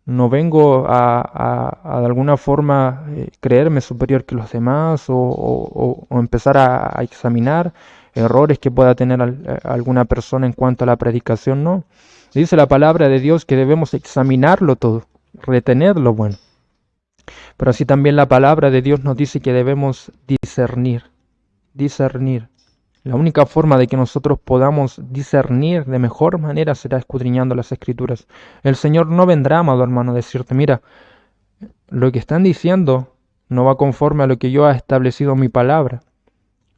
No vengo a de alguna forma creerme superior que los demás o empezar a examinar errores que pueda tener alguna persona en cuanto a la predicación, no. Dice la palabra de Dios que debemos examinarlo todo, retener lo bueno. Pero así también la palabra de Dios nos dice que debemos discernir. La única forma de que nosotros podamos discernir de mejor manera será escudriñando las Escrituras. El Señor no vendrá, amado hermano, a decirte, mira, lo que están diciendo no va conforme a lo que yo he establecido en mi palabra.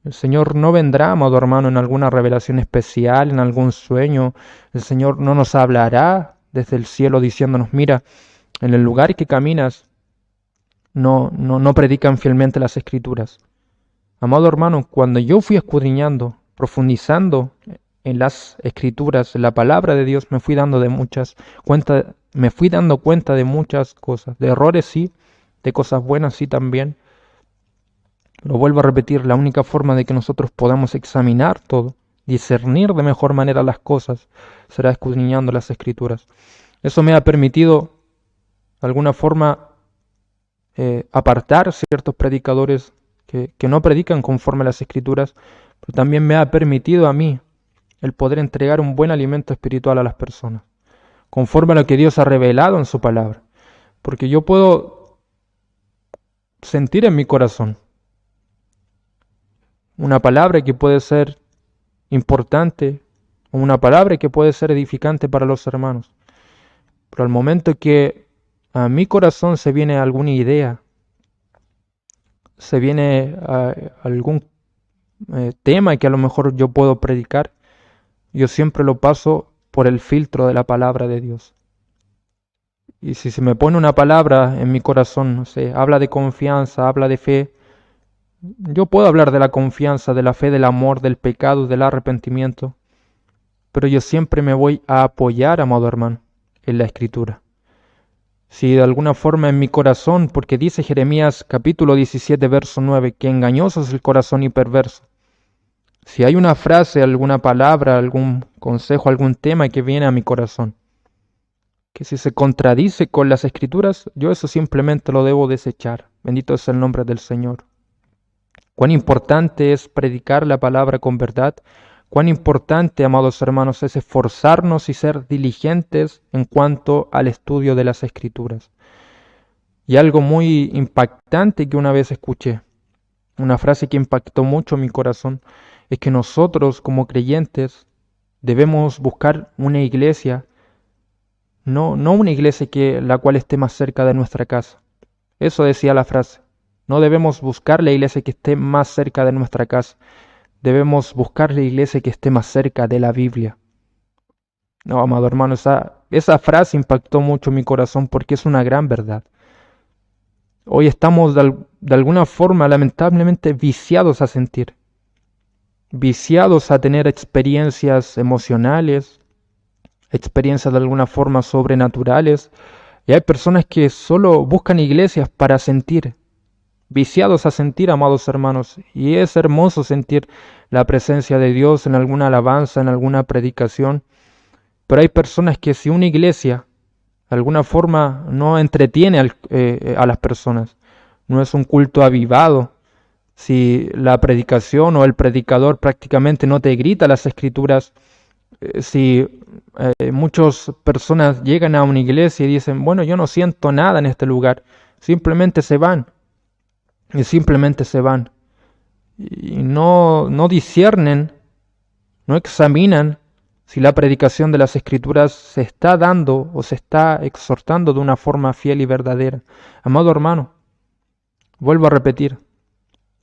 El Señor no vendrá, amado hermano, en alguna revelación especial, en algún sueño. El Señor no nos hablará desde el cielo diciéndonos, mira, en el lugar que caminas no predican fielmente las Escrituras. Amado hermano, cuando yo fui escudriñando, profundizando en las Escrituras, en la palabra de Dios, me fui dando cuenta de muchas cosas, de errores sí, de cosas buenas sí también. Lo vuelvo a repetir, la única forma de que nosotros podamos examinar todo, discernir de mejor manera las cosas, será escudriñando las Escrituras. Eso me ha permitido, de alguna forma, apartar ciertos predicadores que no predican conforme a las Escrituras, pero también me ha permitido a mí el poder entregar un buen alimento espiritual a las personas, conforme a lo que Dios ha revelado en su palabra. Porque yo puedo sentir en mi corazón una palabra que puede ser importante o una palabra que puede ser edificante para los hermanos. Pero al momento que a mi corazón se viene alguna idea, se viene algún tema que a lo mejor yo puedo predicar, yo siempre lo paso por el filtro de la palabra de Dios. Y si se me pone una palabra en mi corazón, no sé, habla de confianza, habla de fe, Yo puedo hablar de la confianza, de la fe, del amor, del pecado, del arrepentimiento, pero yo siempre me voy a apoyar, amado hermano, en la Escritura. Si de alguna forma en mi corazón, porque dice Jeremías capítulo 17, verso 9, que engañoso es el corazón y perverso. Si hay una frase, alguna palabra, algún consejo, algún tema que viene a mi corazón, que si se contradice con las Escrituras, yo eso simplemente lo debo desechar. Bendito es el nombre del Señor. Cuán importante es predicar la palabra con verdad. Cuán importante, amados hermanos, es esforzarnos y ser diligentes en cuanto al estudio de las Escrituras. Y algo muy impactante que una vez escuché, una frase que impactó mucho mi corazón, es que nosotros como creyentes debemos buscar una iglesia, no una iglesia la cual esté más cerca de nuestra casa. Eso decía la frase. No debemos buscar la iglesia que esté más cerca de nuestra casa. Debemos buscar la iglesia que esté más cerca de la Biblia. No, amado hermano, esa frase impactó mucho mi corazón porque es una gran verdad. Hoy estamos de alguna forma lamentablemente viciados a sentir, viciados a tener experiencias emocionales, experiencias de alguna forma sobrenaturales. Y hay personas que solo buscan iglesias para sentir, viciados a sentir, amados hermanos. Y es hermoso sentir la presencia de Dios en alguna alabanza, en alguna predicación. Pero hay personas que si una iglesia de alguna forma no entretiene a las personas, no es un culto avivado, si la predicación o el predicador prácticamente no te grita las escrituras, si muchas personas llegan a una iglesia y dicen, bueno, yo no siento nada en este lugar, simplemente se van, y simplemente se van, y no disciernen, no examinan si la predicación de las escrituras se está dando o se está exhortando de una forma fiel y verdadera. Amado hermano, vuelvo a repetir,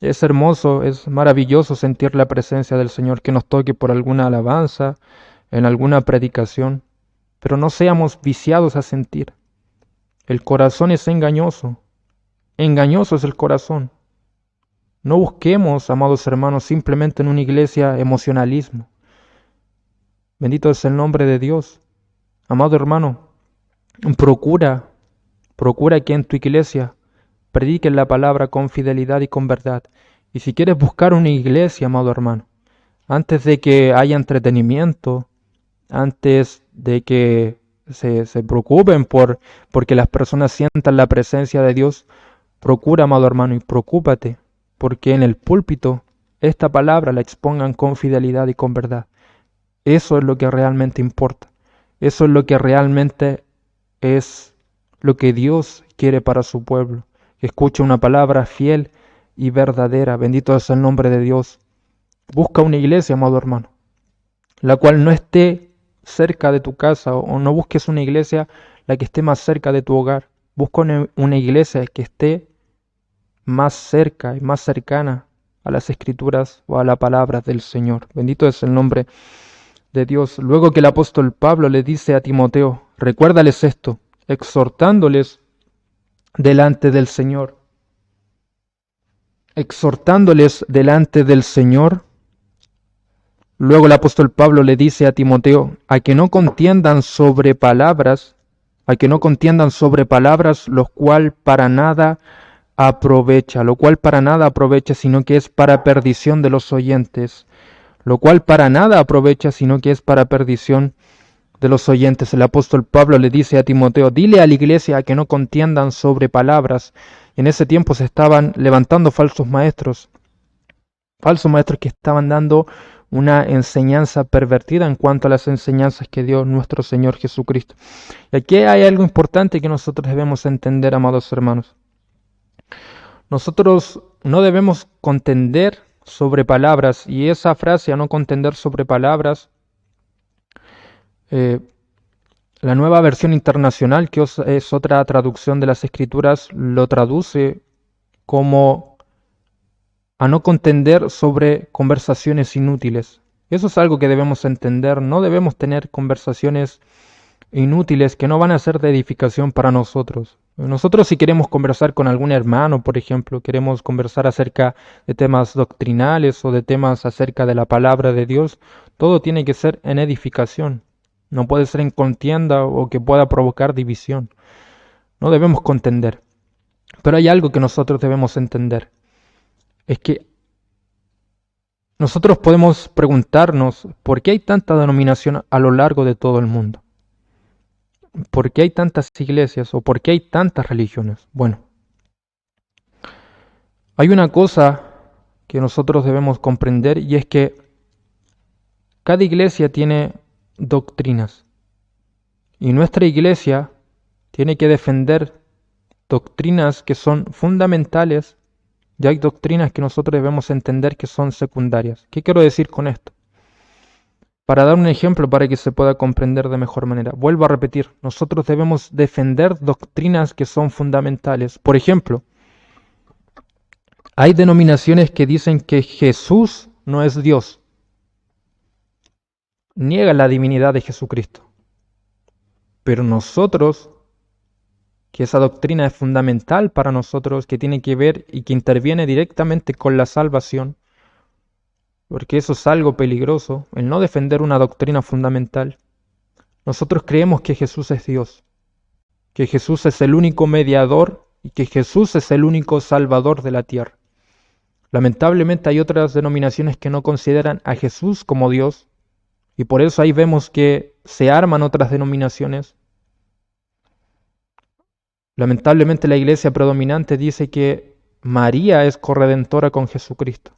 es hermoso, es maravilloso sentir la presencia del Señor que nos toque por alguna alabanza, en alguna predicación, pero no seamos viciados a sentir. El corazón es engañoso, engañoso es el corazón. No busquemos, amados hermanos, simplemente en una iglesia emocionalismo. Bendito es el nombre de Dios. Amado hermano, procura que en tu iglesia prediquen la palabra con fidelidad y con verdad. Y si quieres buscar una iglesia, amado hermano, antes de que haya entretenimiento, antes de que se preocupen porque las personas sientan la presencia de Dios, procura, amado hermano, y preocúpate, porque en el púlpito esta palabra la expongan con fidelidad y con verdad. Eso es lo que realmente importa. Eso es lo que realmente es lo que Dios quiere para su pueblo. Que escuche una palabra fiel y verdadera. Bendito es el nombre de Dios. Busca una iglesia, amado hermano, la cual no esté cerca de tu casa, o no busques una iglesia la que esté más cerca de tu hogar. Busca una iglesia que esté más cerca y más cercana a las escrituras o a la palabra del Señor. Bendito es el nombre de Dios. Luego que el apóstol Pablo le dice a Timoteo, recuérdales esto, exhortándoles delante del Señor. Exhortándoles delante del Señor. Luego el apóstol Pablo le dice a Timoteo, a que no contiendan sobre palabras, lo cual para nada aprovecha, sino que es para perdición de los oyentes. Lo cual para nada aprovecha, sino que es para perdición de los oyentes. El apóstol Pablo le dice a Timoteo, dile a la iglesia que no contiendan sobre palabras. En ese tiempo se estaban levantando falsos maestros que estaban dando una enseñanza pervertida en cuanto a las enseñanzas que dio nuestro Señor Jesucristo. Y aquí hay algo importante que nosotros debemos entender, amados hermanos. Nosotros no debemos contender sobre palabras, y esa frase a no contender sobre palabras, la Nueva Versión Internacional, que es otra traducción de las Escrituras, lo traduce como a no contender sobre conversaciones inútiles. Eso es algo que debemos entender. No debemos tener conversaciones inútiles que no van a ser de edificación para nosotros. Nosotros si queremos conversar con algún hermano, por ejemplo, queremos conversar acerca de temas doctrinales o de temas acerca de la palabra de Dios, todo tiene que ser en edificación. No puede ser en contienda o que pueda provocar división. No debemos contender. Pero hay algo que nosotros debemos entender. Es que nosotros podemos preguntarnos por qué hay tanta denominación a lo largo de todo el mundo. ¿Por qué hay tantas iglesias o por qué hay tantas religiones? Bueno, hay una cosa que nosotros debemos comprender y es que cada iglesia tiene doctrinas y nuestra iglesia tiene que defender doctrinas que son fundamentales y hay doctrinas que nosotros debemos entender que son secundarias. ¿Qué quiero decir con esto? Para dar un ejemplo para que se pueda comprender de mejor manera, vuelvo a repetir, nosotros debemos defender doctrinas que son fundamentales. Por ejemplo, hay denominaciones que dicen que Jesús no es Dios. Niegan la divinidad de Jesucristo. Pero nosotros, que esa doctrina es fundamental para nosotros, que tiene que ver y que interviene directamente con la salvación, porque eso es algo peligroso, el no defender una doctrina fundamental. Nosotros creemos que Jesús es Dios, que Jesús es el único mediador y que Jesús es el único salvador de la tierra. Lamentablemente hay otras denominaciones que no consideran a Jesús como Dios y por eso ahí vemos que se arman otras denominaciones. Lamentablemente la iglesia predominante dice que María es corredentora con Jesucristo,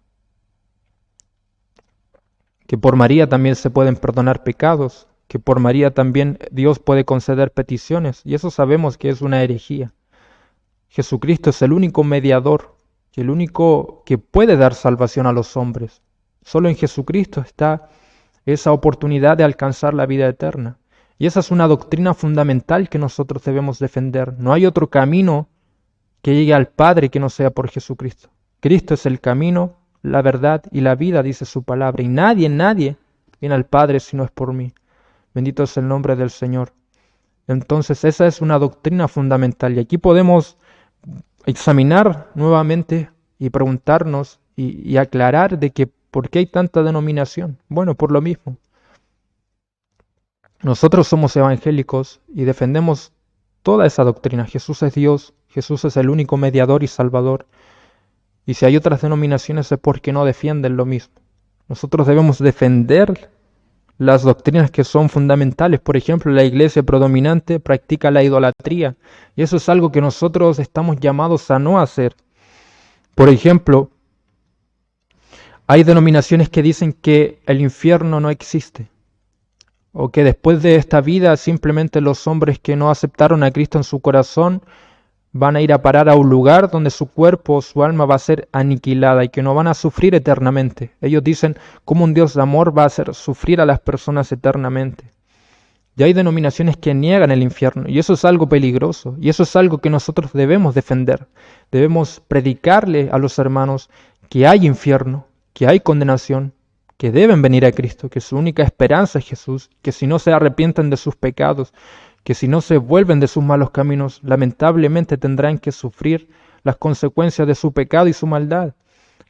que por María también se pueden perdonar pecados, que por María también Dios puede conceder peticiones, y eso sabemos que es una herejía. Jesucristo es el único mediador, el único que puede dar salvación a los hombres. Solo en Jesucristo está esa oportunidad de alcanzar la vida eterna. Y esa es una doctrina fundamental que nosotros debemos defender. No hay otro camino que llegue al Padre que no sea por Jesucristo. Cristo es el camino, la verdad y la vida, dice su palabra. Y nadie viene al Padre si no es por mí. Bendito es el nombre del Señor. Entonces esa es una doctrina fundamental. Y aquí podemos examinar nuevamente y preguntarnos y aclarar de que ¿por qué hay tanta denominación? Bueno, por lo mismo. Nosotros somos evangélicos y defendemos toda esa doctrina. Jesús es Dios, Jesús es el único mediador y salvador. Y si hay otras denominaciones es porque no defienden lo mismo. Nosotros debemos defender las doctrinas que son fundamentales. Por ejemplo, la iglesia predominante practica la idolatría y eso es algo que nosotros estamos llamados a no hacer. Por ejemplo, hay denominaciones que dicen que el infierno no existe o que después de esta vida simplemente los hombres que no aceptaron a Cristo en su corazón van a ir a parar a un lugar donde su cuerpo o su alma va a ser aniquilada y que no van a sufrir eternamente. Ellos dicen cómo un Dios de amor va a hacer sufrir a las personas eternamente. Y hay denominaciones que niegan el infierno y eso es algo peligroso y eso es algo que nosotros debemos defender. Debemos predicarle a los hermanos que hay infierno, que hay condenación, que deben venir a Cristo, que su única esperanza es Jesús, que si no se arrepienten de sus pecados, que si no se vuelven de sus malos caminos, lamentablemente tendrán que sufrir las consecuencias de su pecado y su maldad,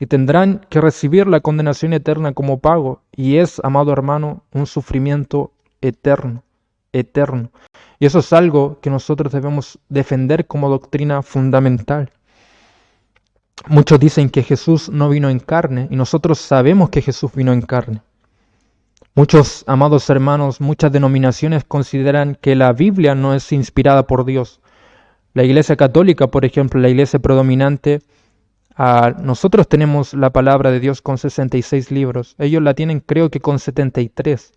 y tendrán que recibir la condenación eterna como pago, y es, amado hermano, un sufrimiento eterno, eterno. Y eso es algo que nosotros debemos defender como doctrina fundamental. Muchos dicen que Jesús no vino en carne, y nosotros sabemos que Jesús vino en carne. Muchos, amados hermanos, muchas denominaciones consideran que la Biblia no es inspirada por Dios. La Iglesia Católica, por ejemplo, la iglesia predominante, nosotros tenemos la palabra de Dios con 66 libros. Ellos la tienen creo que con 73.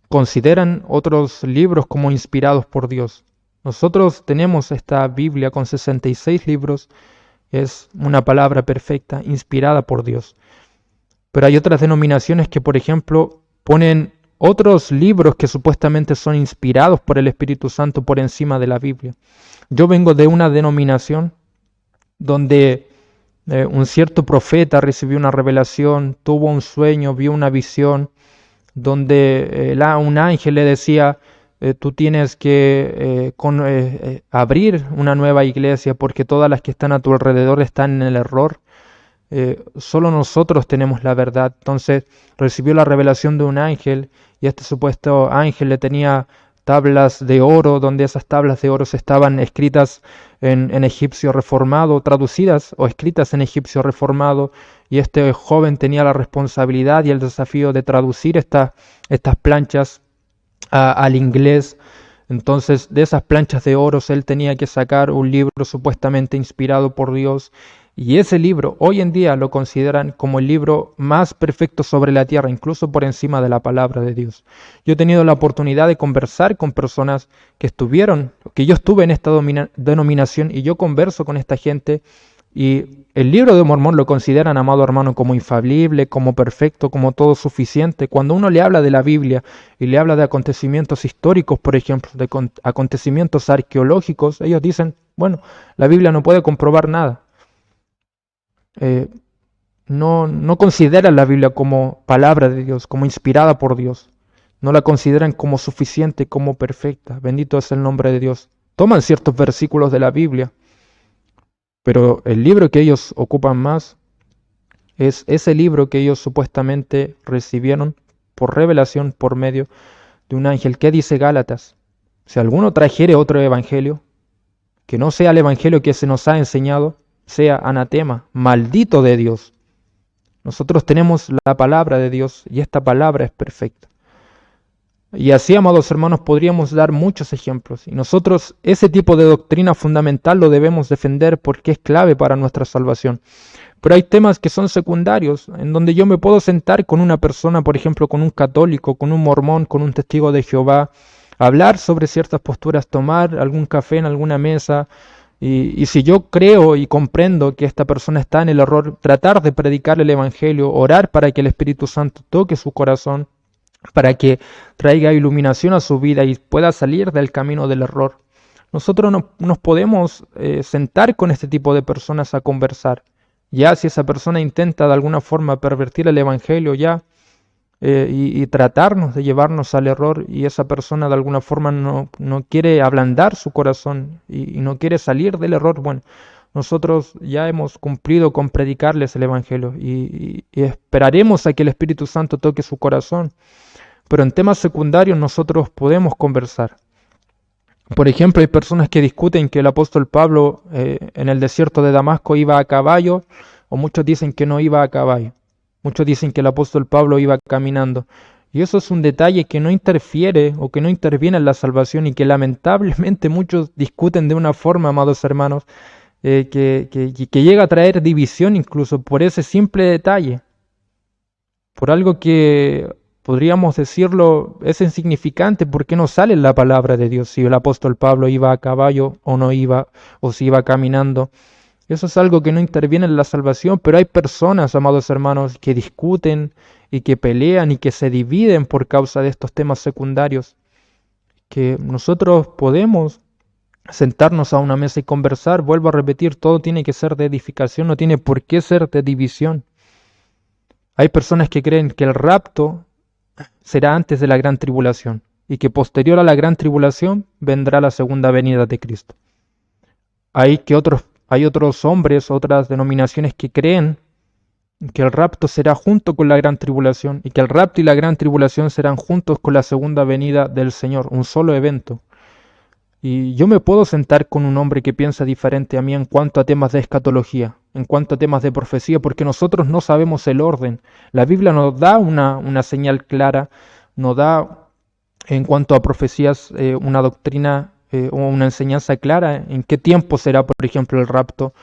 Consideran otros libros como inspirados por Dios. Nosotros tenemos esta Biblia con 66 libros. Es una palabra perfecta, inspirada por Dios. Pero hay otras denominaciones que, por ejemplo, ponen otros libros que supuestamente son inspirados por el Espíritu Santo por encima de la Biblia. Yo vengo de una denominación donde un cierto profeta recibió una revelación, tuvo un sueño, vio una visión, donde un ángel le decía, tú tienes que abrir una nueva iglesia porque todas las que están a tu alrededor están en el error. Solo nosotros tenemos la verdad. Entonces recibió la revelación de un ángel y este supuesto ángel le tenía tablas de oro, donde esas tablas de oro estaban escritas en egipcio reformado, traducidas o escritas en egipcio reformado, y este joven tenía la responsabilidad y el desafío de traducir estas planchas al inglés. Entonces, de esas planchas de oro, él tenía que sacar un libro supuestamente inspirado por Dios. Y ese libro, hoy en día lo consideran como el libro más perfecto sobre la tierra, incluso por encima de la palabra de Dios. Yo he tenido la oportunidad de conversar con personas que yo estuve en esta denominación, y yo converso con esta gente, y el libro de Mormón lo consideran, amado hermano, como infalible, como perfecto, como todo suficiente. Cuando uno le habla de la Biblia y le habla de acontecimientos históricos, por ejemplo, de acontecimientos arqueológicos, ellos dicen, bueno, la Biblia no puede comprobar nada. No consideran la Biblia como palabra de Dios, como inspirada por Dios. No la consideran como suficiente, como perfecta. Bendito es el nombre de Dios. Toman ciertos versículos de la Biblia, pero el libro que ellos ocupan más es ese libro que ellos supuestamente recibieron por revelación por medio de un ángel. ¿Qué dice Gálatas? Si alguno trajere otro evangelio, que no sea el evangelio que se nos ha enseñado, sea anatema, maldito de Dios. Nosotros tenemos la palabra de Dios y esta palabra es perfecta. Y así, amados hermanos, podríamos dar muchos ejemplos. Y nosotros ese tipo de doctrina fundamental lo debemos defender porque es clave para nuestra salvación. Pero hay temas que son secundarios, en donde yo me puedo sentar con una persona, por ejemplo, con un católico, con un mormón, con un testigo de Jehová, hablar sobre ciertas posturas, tomar algún café en alguna mesa. Y si yo creo y comprendo que esta persona está en el error, tratar de predicar el Evangelio, orar para que el Espíritu Santo toque su corazón, para que traiga iluminación a su vida y pueda salir del camino del error. Nosotros no nos podemos sentar con este tipo de personas a conversar. Ya si esa persona intenta de alguna forma pervertir el Evangelio y tratarnos de llevarnos al error, y esa persona de alguna forma no quiere ablandar su corazón y no quiere salir del error, bueno, nosotros ya hemos cumplido con predicarles el Evangelio y esperaremos a que el Espíritu Santo toque su corazón. Pero en temas secundarios nosotros podemos conversar. Por ejemplo, hay personas que discuten que el apóstol Pablo en el desierto de Damasco iba a caballo, o muchos dicen que no iba a caballo. Muchos dicen que el apóstol Pablo iba caminando. Y eso es un detalle que no interfiere o que no interviene en la salvación, y que lamentablemente muchos discuten de una forma, amados hermanos, que llega a traer división incluso por ese simple detalle. Por algo que podríamos decirlo es insignificante, porque no sale en la palabra de Dios si el apóstol Pablo iba a caballo o no iba, o si iba caminando. Eso es algo que no interviene en la salvación, pero hay personas, amados hermanos, que discuten y que pelean y que se dividen por causa de estos temas secundarios, que nosotros podemos sentarnos a una mesa y conversar. Vuelvo a repetir, todo tiene que ser de edificación, no tiene por qué ser de división. Hay personas que creen que el rapto será antes de la gran tribulación y que posterior a la gran tribulación vendrá la segunda venida de Cristo. Hay otros hombres, otras denominaciones que creen que el rapto será junto con la gran tribulación, y que el rapto y la gran tribulación serán juntos con la segunda venida del Señor, un solo evento. Y yo me puedo sentar con un hombre que piensa diferente a mí en cuanto a temas de escatología, en cuanto a temas de profecía, porque nosotros no sabemos el orden. La Biblia nos da una señal clara, nos da en cuanto a profecías una doctrina o una enseñanza clara en qué tiempo será, por ejemplo, el rapto,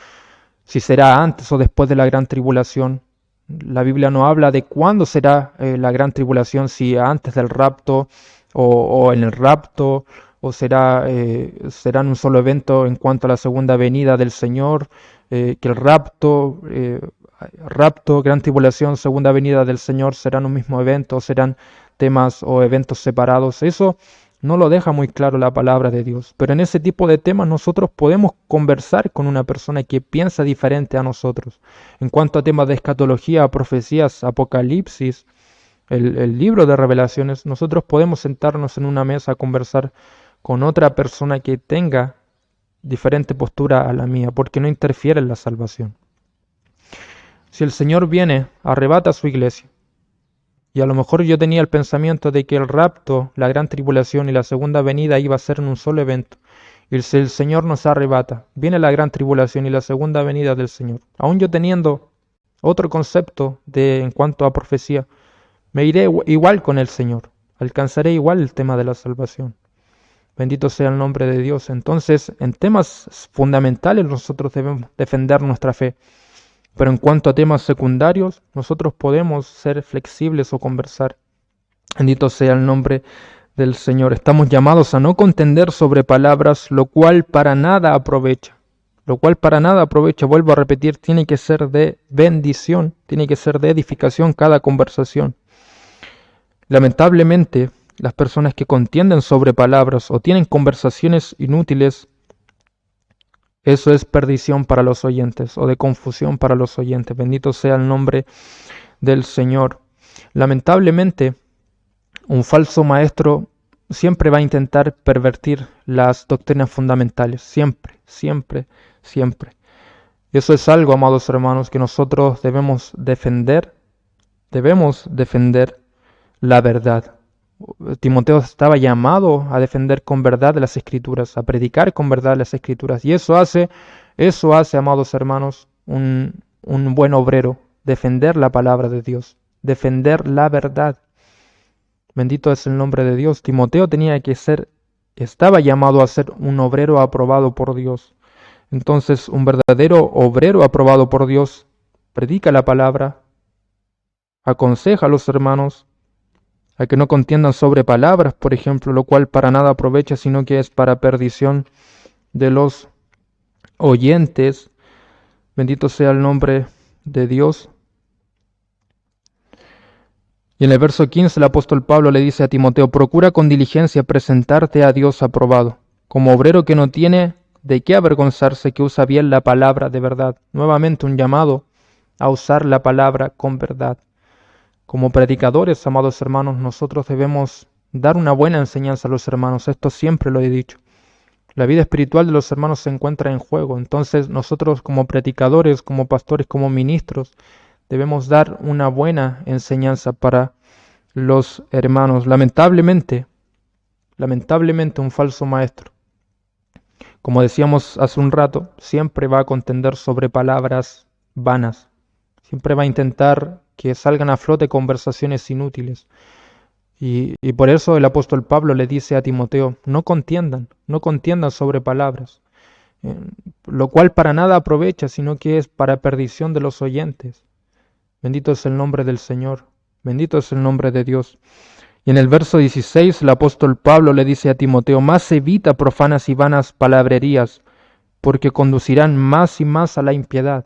si será antes o después de la gran tribulación. La Biblia no habla de cuándo será la gran tribulación, si antes del rapto o en el rapto, o será en un solo evento en cuanto a la segunda venida del Señor, que el rapto, gran tribulación, segunda venida del Señor serán un mismo evento, o serán temas o eventos separados. Eso no lo deja muy claro la palabra de Dios. Pero en ese tipo de temas nosotros podemos conversar con una persona que piensa diferente a nosotros. En cuanto a temas de escatología, profecías, apocalipsis, el libro de Revelaciones, nosotros podemos sentarnos en una mesa a conversar con otra persona que tenga diferente postura a la mía, porque no interfiere en la salvación. Si el Señor viene, arrebata a su iglesia, y a lo mejor yo tenía el pensamiento de que el rapto, la gran tribulación y la segunda venida iba a ser en un solo evento. Y si el Señor nos arrebata, viene la gran tribulación y la segunda venida del Señor. Aún yo teniendo otro concepto en cuanto a profecía, me iré igual con el Señor. Alcanzaré igual el tema de la salvación. Bendito sea el nombre de Dios. Entonces, en temas fundamentales nosotros debemos defender nuestra fe. Pero en cuanto a temas secundarios, nosotros podemos ser flexibles o conversar. Bendito sea el nombre del Señor. Estamos llamados a no contender sobre palabras, lo cual para nada aprovecha. Lo cual para nada aprovecha, vuelvo a repetir, tiene que ser de bendición, tiene que ser de edificación cada conversación. Lamentablemente, las personas que contienden sobre palabras o tienen conversaciones inútiles, eso es perdición para los oyentes o de confusión para los oyentes. Bendito sea el nombre del Señor. Lamentablemente, un falso maestro siempre va a intentar pervertir las doctrinas fundamentales. Siempre, siempre, siempre. Eso es algo, amados hermanos, que nosotros debemos defender. Debemos defender la verdad. Timoteo estaba llamado a defender con verdad las Escrituras, a predicar con verdad las Escrituras. Y eso hace, amados hermanos, un buen obrero, defender la palabra de Dios, defender la verdad. Bendito es el nombre de Dios. Timoteo estaba llamado a ser un obrero aprobado por Dios. Entonces, un verdadero obrero aprobado por Dios predica la palabra, aconseja a los hermanos, a que no contiendan sobre palabras, por ejemplo, lo cual para nada aprovecha, sino que es para perdición de los oyentes. Bendito sea el nombre de Dios. Y en el verso 15 el apóstol Pablo le dice a Timoteo: procura con diligencia presentarte a Dios aprobado, como obrero que no tiene de qué avergonzarse, que usa bien la palabra de verdad. Nuevamente un llamado a usar la palabra con verdad. Como predicadores, amados hermanos, nosotros debemos dar una buena enseñanza a los hermanos. Esto siempre lo he dicho. La vida espiritual de los hermanos se encuentra en juego. Entonces nosotros como predicadores, como pastores, como ministros, debemos dar una buena enseñanza para los hermanos. Lamentablemente un falso maestro, como decíamos hace un rato, siempre va a contender sobre palabras vanas. Siempre va a intentar que salgan a flote conversaciones inútiles. Y por eso el apóstol Pablo le dice a Timoteo: no contiendan sobre palabras, lo cual para nada aprovecha, sino que es para perdición de los oyentes. Bendito es el nombre del Señor, bendito es el nombre de Dios. Y en el verso 16 el apóstol Pablo le dice a Timoteo: más evita profanas y vanas palabrerías, porque conducirán más y más a la impiedad.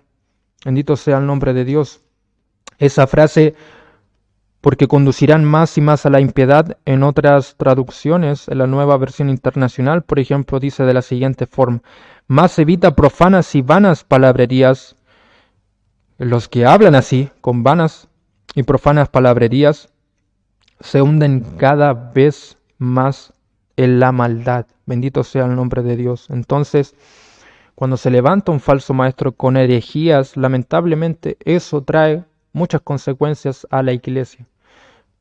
Bendito sea el nombre de Dios. Esa frase, porque conducirán más y más a la impiedad, en otras traducciones, en la Nueva Versión Internacional, por ejemplo, dice de la siguiente forma: más evita profanas y vanas palabrerías. Los que hablan así, con vanas y profanas palabrerías, se hunden cada vez más en la maldad. Bendito sea el nombre de Dios. Entonces, cuando se levanta un falso maestro con herejías, lamentablemente eso trae muchas consecuencias a la iglesia.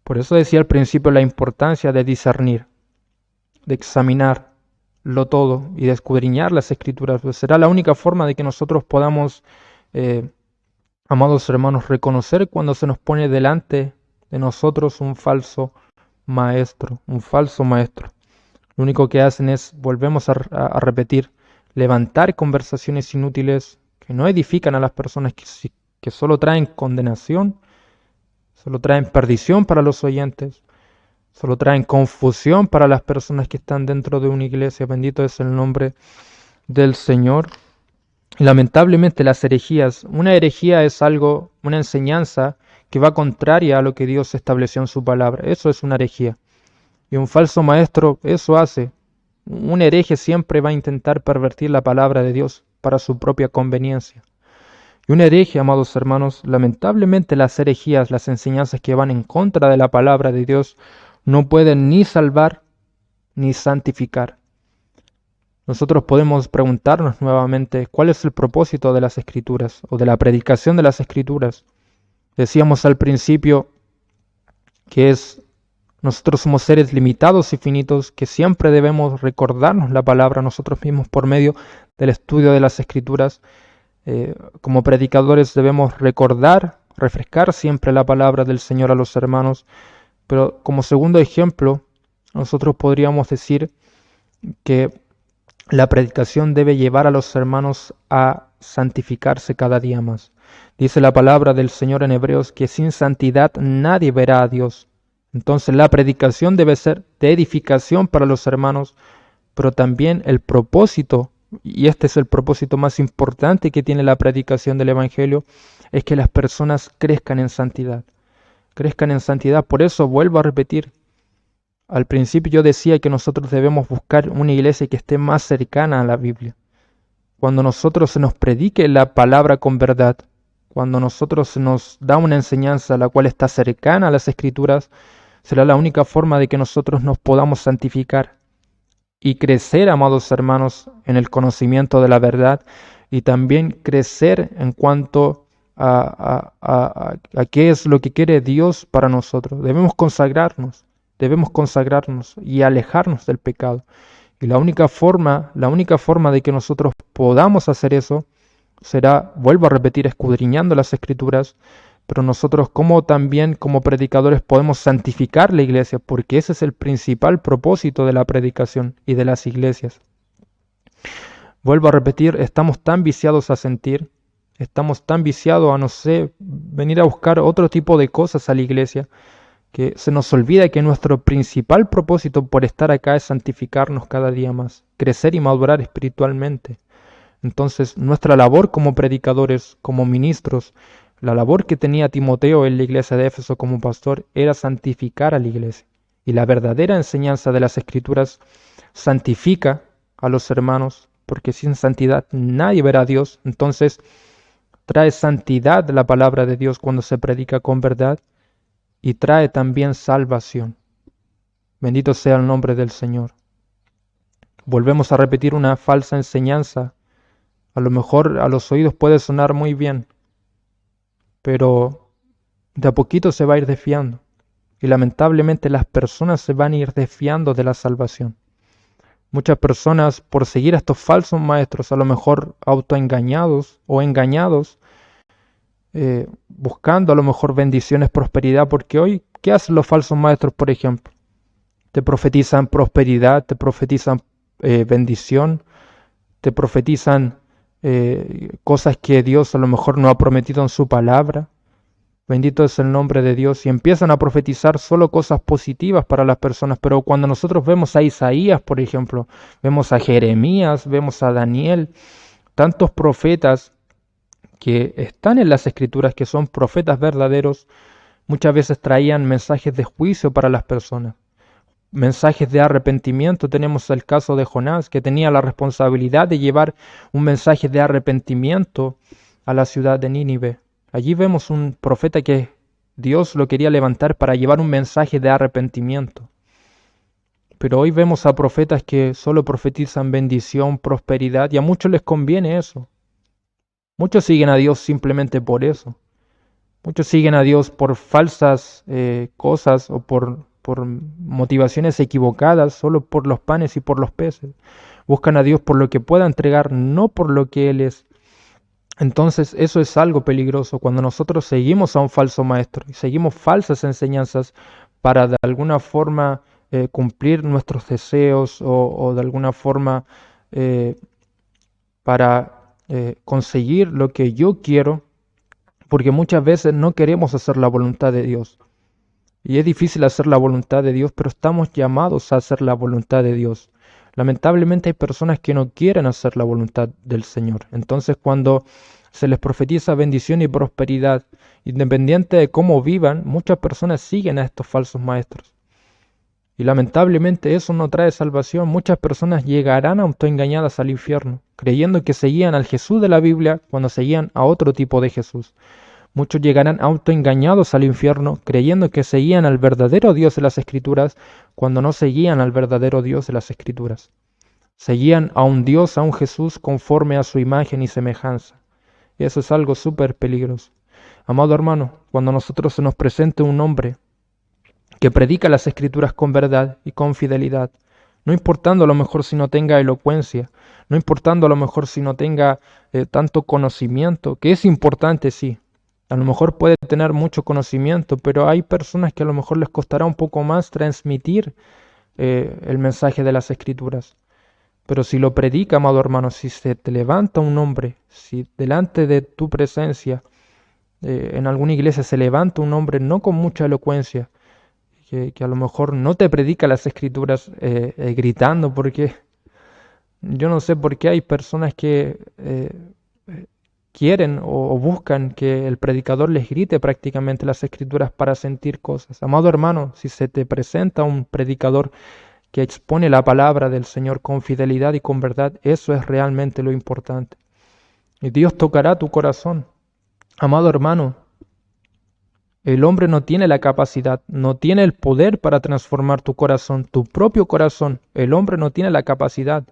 Por eso decía al principio la importancia de discernir, de examinarlo todo y de escudriñar las Escrituras. Pues será la única forma de que nosotros podamos, amados hermanos, reconocer cuando se nos pone delante de nosotros un falso maestro, Lo único que hacen es, volvemos a repetir, levantar conversaciones inútiles que no edifican a las personas, que solo traen condenación, solo traen perdición para los oyentes, solo traen confusión para las personas que están dentro de una iglesia. Bendito es el nombre del Señor. Y lamentablemente las herejías, una herejía es algo, una enseñanza que va contraria a lo que Dios estableció en su palabra. Eso es una herejía. Y un falso maestro eso hace. Un hereje siempre va a intentar pervertir la palabra de Dios para su propia conveniencia. Y un hereje, amados hermanos, lamentablemente las herejías, las enseñanzas que van en contra de la palabra de Dios, no pueden ni salvar ni santificar. Nosotros podemos preguntarnos nuevamente cuál es el propósito de las Escrituras o de la predicación de las Escrituras. Decíamos al principio que nosotros somos seres limitados y finitos que siempre debemos recordarnos la palabra nosotros mismos por medio del estudio de las Escrituras. Como predicadores debemos recordar, refrescar siempre la palabra del Señor a los hermanos. Pero como segundo ejemplo, nosotros podríamos decir que la predicación debe llevar a los hermanos a santificarse cada día más. Dice la palabra del Señor en Hebreos que sin santidad nadie verá a Dios. Entonces la predicación debe ser de edificación para los hermanos, pero también el propósito, y este es el propósito más importante que tiene la predicación del Evangelio, es que las personas crezcan en santidad. Crezcan en santidad. Por eso vuelvo a repetir, al principio yo decía que nosotros debemos buscar una iglesia que esté más cercana a la Biblia. Cuando nosotros se nos predique la palabra con verdad, cuando nosotros se nos da una enseñanza la cual está cercana a las Escrituras, será la única forma de que nosotros nos podamos santificar y crecer, amados hermanos, en el conocimiento de la verdad y también crecer en cuanto a qué es lo que quiere Dios para nosotros. Debemos consagrarnos y alejarnos del pecado. Y la única forma de que nosotros podamos hacer eso será, vuelvo a repetir, escudriñando las Escrituras, pero nosotros también como predicadores podemos santificar la iglesia, porque ese es el principal propósito de la predicación y de las iglesias. Vuelvo a repetir, estamos tan viciados a sentir, estamos tan viciados a, no sé, venir a buscar otro tipo de cosas a la iglesia, que se nos olvida que nuestro principal propósito por estar acá es santificarnos cada día más, crecer y madurar espiritualmente. Entonces, nuestra labor como predicadores, como ministros, la labor que tenía Timoteo en la iglesia de Éfeso como pastor era santificar a la iglesia. Y la verdadera enseñanza de las Escrituras santifica a los hermanos, porque sin santidad nadie verá a Dios. Entonces, trae santidad la palabra de Dios cuando se predica con verdad y trae también salvación. Bendito sea el nombre del Señor. Volvemos a repetir una falsa enseñanza. A lo mejor a los oídos puede sonar muy bien, pero de a poquito se va a ir desviando. Y lamentablemente las personas se van a ir desviando de la salvación. Muchas personas, por seguir a estos falsos maestros, a lo mejor autoengañados o engañados, buscando a lo mejor bendiciones, prosperidad, porque hoy, ¿qué hacen los falsos maestros, por ejemplo? Te profetizan prosperidad, te profetizan bendición, te profetizan cosas que Dios a lo mejor no ha prometido en su palabra. Bendito es el nombre de Dios. Y empiezan a profetizar solo cosas positivas para las personas. Pero cuando nosotros vemos a Isaías, por ejemplo, vemos a Jeremías, vemos a Daniel, tantos profetas que están en las Escrituras, que son profetas verdaderos, muchas veces traían mensajes de juicio para las personas, mensajes de arrepentimiento. Tenemos el caso de Jonás, que tenía la responsabilidad de llevar un mensaje de arrepentimiento a la ciudad de Nínive. Allí vemos un profeta que Dios lo quería levantar para llevar un mensaje de arrepentimiento. Pero hoy vemos a profetas que solo profetizan bendición, prosperidad, y a muchos les conviene eso. Muchos siguen a Dios simplemente por eso. Muchos siguen a Dios por falsas cosas o por motivaciones equivocadas, solo por los panes y por los peces. Buscan a Dios por lo que pueda entregar, no por lo que Él es. Entonces eso es algo peligroso cuando nosotros seguimos a un falso maestro y seguimos falsas enseñanzas para de alguna forma cumplir nuestros deseos o de alguna forma para conseguir lo que yo quiero, porque muchas veces no queremos hacer la voluntad de Dios. Y es difícil hacer la voluntad de Dios, pero estamos llamados a hacer la voluntad de Dios. Lamentablemente hay personas que no quieren hacer la voluntad del Señor. Entonces cuando se les profetiza bendición y prosperidad, independiente de cómo vivan, muchas personas siguen a estos falsos maestros. Y lamentablemente eso no trae salvación. Muchas personas llegarán autoengañadas al infierno, creyendo que seguían al Jesús de la Biblia cuando seguían a otro tipo de Jesús. Muchos llegarán autoengañados al infierno, creyendo que seguían al verdadero Dios de las Escrituras cuando no seguían al verdadero Dios de las Escrituras. Seguían a un Dios, a un Jesús conforme a su imagen y semejanza. Y eso es algo súper peligroso. Amado hermano, cuando a nosotros se nos presente un hombre que predica las Escrituras con verdad y con fidelidad, no importando a lo mejor si no tenga elocuencia, no importando a lo mejor si no tenga tanto conocimiento, que es importante, sí. A lo mejor puede tener mucho conocimiento, pero hay personas que a lo mejor les costará un poco más transmitir el mensaje de las Escrituras. Pero si lo predica, amado hermano, si se te levanta un hombre, si delante de tu presencia en alguna iglesia se levanta un hombre no con mucha elocuencia, que a lo mejor no te predica las Escrituras gritando, porque yo no sé por qué hay personas que quieren o buscan que el predicador les grite prácticamente las Escrituras para sentir cosas. Amado hermano, si se te presenta un predicador que expone la palabra del Señor con fidelidad y con verdad, eso es realmente lo importante. Y Dios tocará tu corazón. Amado hermano, el hombre no tiene la capacidad, no tiene el poder para transformar tu corazón, tu propio corazón. El hombre no tiene la capacidad.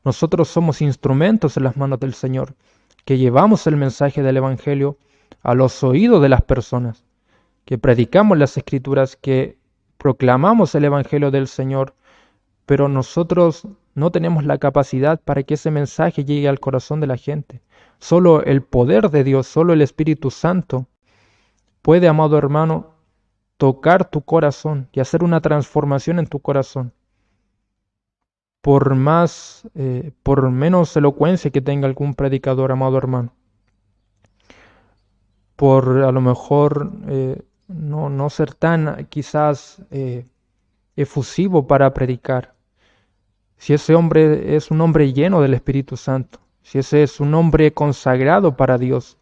Nosotros somos instrumentos en las manos del Señor, que llevamos el mensaje del Evangelio a los oídos de las personas, que predicamos las Escrituras, que proclamamos el Evangelio del Señor, pero nosotros no tenemos la capacidad para que ese mensaje llegue al corazón de la gente. Solo el poder de Dios, solo el Espíritu Santo puede, amado hermano, tocar tu corazón y hacer una transformación en tu corazón. Por menos elocuencia que tenga algún predicador, amado hermano, por a lo mejor no ser tan quizás efusivo para predicar. Si ese hombre es un hombre lleno del Espíritu Santo, si ese es un hombre consagrado para Dios,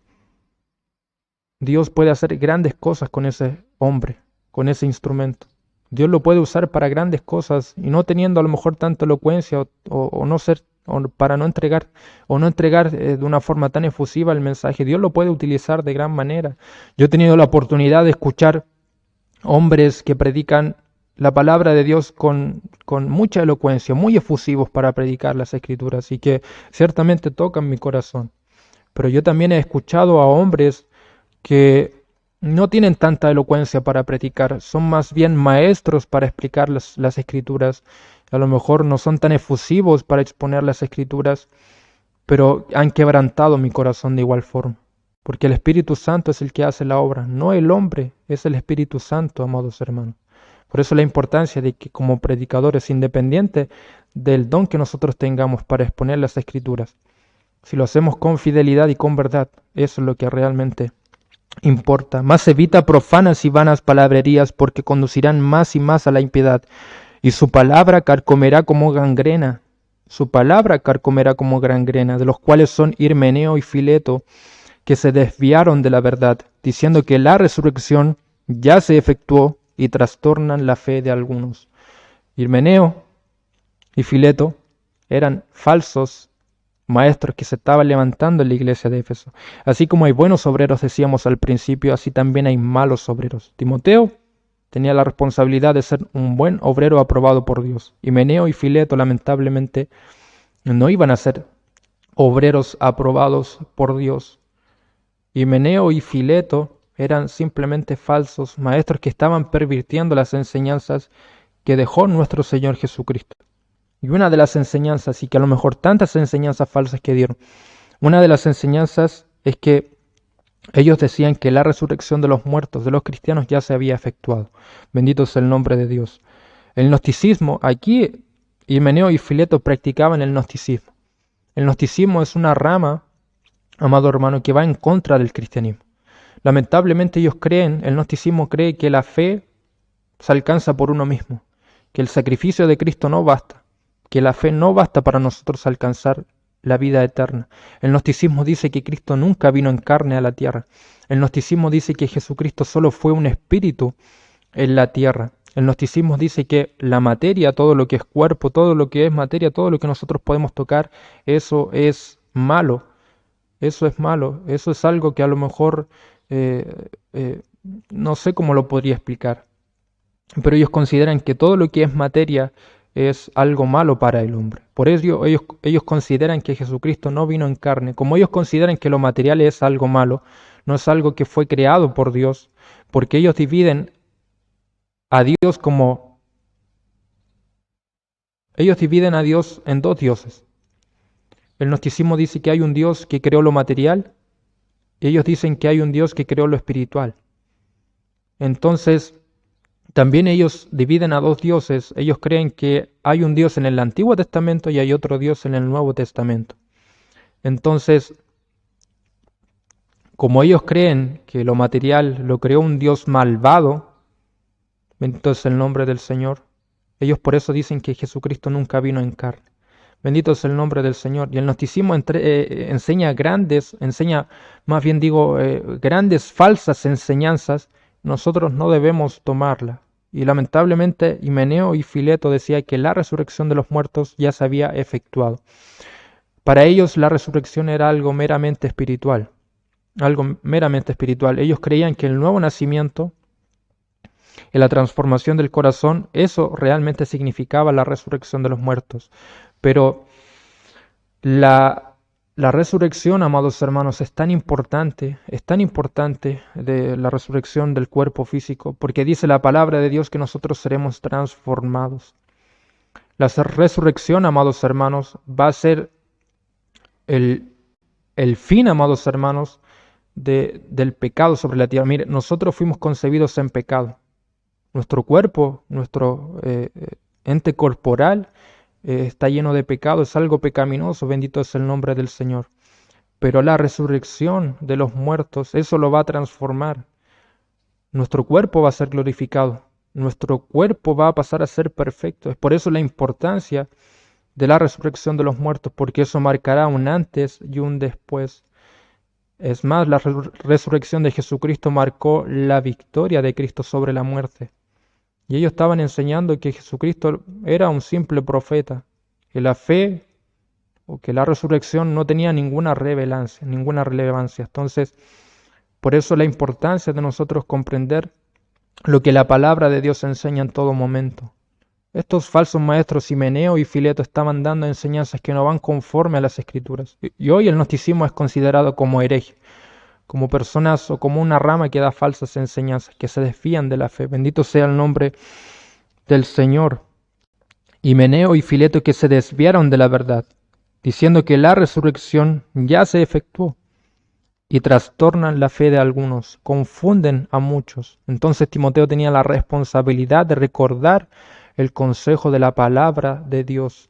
Dios puede hacer grandes cosas con ese hombre, con ese instrumento. Dios lo puede usar para grandes cosas y no teniendo a lo mejor tanta elocuencia o no ser, o para no entregar de una forma tan efusiva el mensaje. Dios lo puede utilizar de gran manera. Yo he tenido la oportunidad de escuchar hombres que predican la palabra de Dios con mucha elocuencia, muy efusivos para predicar las Escrituras y que ciertamente tocan mi corazón. Pero yo también he escuchado a hombres que no tienen tanta elocuencia para predicar, son más bien maestros para explicar las Escrituras. A lo mejor no son tan efusivos para exponer las Escrituras, pero han quebrantado mi corazón de igual forma. Porque el Espíritu Santo es el que hace la obra, no el hombre, es el Espíritu Santo, amados hermanos. Por eso la importancia de que como predicadores, independiente del don que nosotros tengamos para exponer las Escrituras, si lo hacemos con fidelidad y con verdad, eso es lo que realmente importa. Más evita profanas y vanas palabrerías, porque conducirán más y más a la impiedad, y su palabra carcomerá como gangrena. Su palabra carcomerá como gangrena, de los cuales son Himeneo y Fileto, que se desviaron de la verdad, diciendo que la resurrección ya se efectuó, y trastornan la fe de algunos. Himeneo y Fileto eran falsos maestros que se estaban levantando en la iglesia de Éfeso. Así como hay buenos obreros, decíamos al principio, así también hay malos obreros. Timoteo tenía la responsabilidad de ser un buen obrero aprobado por Dios. Himeneo y Fileto lamentablemente no iban a ser obreros aprobados por Dios. Himeneo y Fileto eran simplemente falsos maestros que estaban pervirtiendo las enseñanzas que dejó nuestro Señor Jesucristo. Y una de las enseñanzas, y que a lo mejor tantas enseñanzas falsas que dieron, una de las enseñanzas es que ellos decían que la resurrección de los muertos, de los cristianos, ya se había efectuado. Bendito es el nombre de Dios. El gnosticismo, aquí Himeneo y Fileto practicaban el gnosticismo. El gnosticismo es una rama, amado hermano, que va en contra del cristianismo. Lamentablemente ellos creen, el gnosticismo cree que la fe se alcanza por uno mismo, que el sacrificio de Cristo no basta, que la fe no basta para nosotros alcanzar la vida eterna. El gnosticismo dice que Cristo nunca vino en carne a la tierra. El gnosticismo dice que Jesucristo solo fue un espíritu en la tierra. El gnosticismo dice que la materia, todo lo que es cuerpo, todo lo que es materia, todo lo que nosotros podemos tocar, eso es malo. Eso es malo. Eso es algo que a lo mejor no sé cómo lo podría explicar. Pero ellos consideran que todo lo que es materia es algo malo para el hombre. Por ello ellos consideran que Jesucristo no vino en carne. Como ellos consideran que lo material es algo malo, no es algo que fue creado por Dios, porque ellos dividen a Dios como... Ellos dividen a Dios en dos dioses. El gnosticismo dice que hay un Dios que creó lo material y ellos dicen que hay un Dios que creó lo espiritual. Entonces, también ellos dividen a dos dioses. Ellos creen que hay un Dios en el Antiguo Testamento y hay otro Dios en el Nuevo Testamento. Entonces, como ellos creen que lo material lo creó un Dios malvado, bendito es el nombre del Señor, ellos por eso dicen que Jesucristo nunca vino en carne. Bendito es el nombre del Señor. Y el gnosticismo enseña grandes falsas enseñanzas. Nosotros no debemos tomarla. Y lamentablemente Himeneo y Fileto decían que la resurrección de los muertos ya se había efectuado. Para ellos la resurrección era algo meramente espiritual. Algo meramente espiritual. Ellos creían que el nuevo nacimiento, en la transformación del corazón, eso realmente significaba la resurrección de los muertos. Pero la resurrección, amados hermanos, es tan importante de la resurrección del cuerpo físico, porque dice la palabra de Dios que nosotros seremos transformados. La resurrección, amados hermanos, va a ser el fin, amados hermanos, del pecado sobre la tierra. Mire, nosotros fuimos concebidos en pecado. Nuestro cuerpo, nuestro ente corporal, está lleno de pecado, es algo pecaminoso, bendito es el nombre del Señor. Pero la resurrección de los muertos, eso lo va a transformar. Nuestro cuerpo va a ser glorificado, nuestro cuerpo va a pasar a ser perfecto. Es por eso la importancia de la resurrección de los muertos, porque eso marcará un antes y un después. Es más, la resurrección de Jesucristo marcó la victoria de Cristo sobre la muerte. Y ellos estaban enseñando que Jesucristo era un simple profeta, que la fe o que la resurrección no tenía ninguna relevancia. Entonces, por eso la importancia de nosotros comprender lo que la palabra de Dios enseña en todo momento. Estos falsos maestros Himeneo y Fileto estaban dando enseñanzas que no van conforme a las Escrituras. Y hoy el gnosticismo es considerado como hereje, como personas o como una rama que da falsas enseñanzas, que se desvían de la fe. Bendito sea el nombre del Señor. Himeneo y Fileto que se desviaron de la verdad, diciendo que la resurrección ya se efectuó, y trastornan la fe de algunos, confunden a muchos. Entonces Timoteo tenía la responsabilidad de recordar el consejo de la palabra de Dios,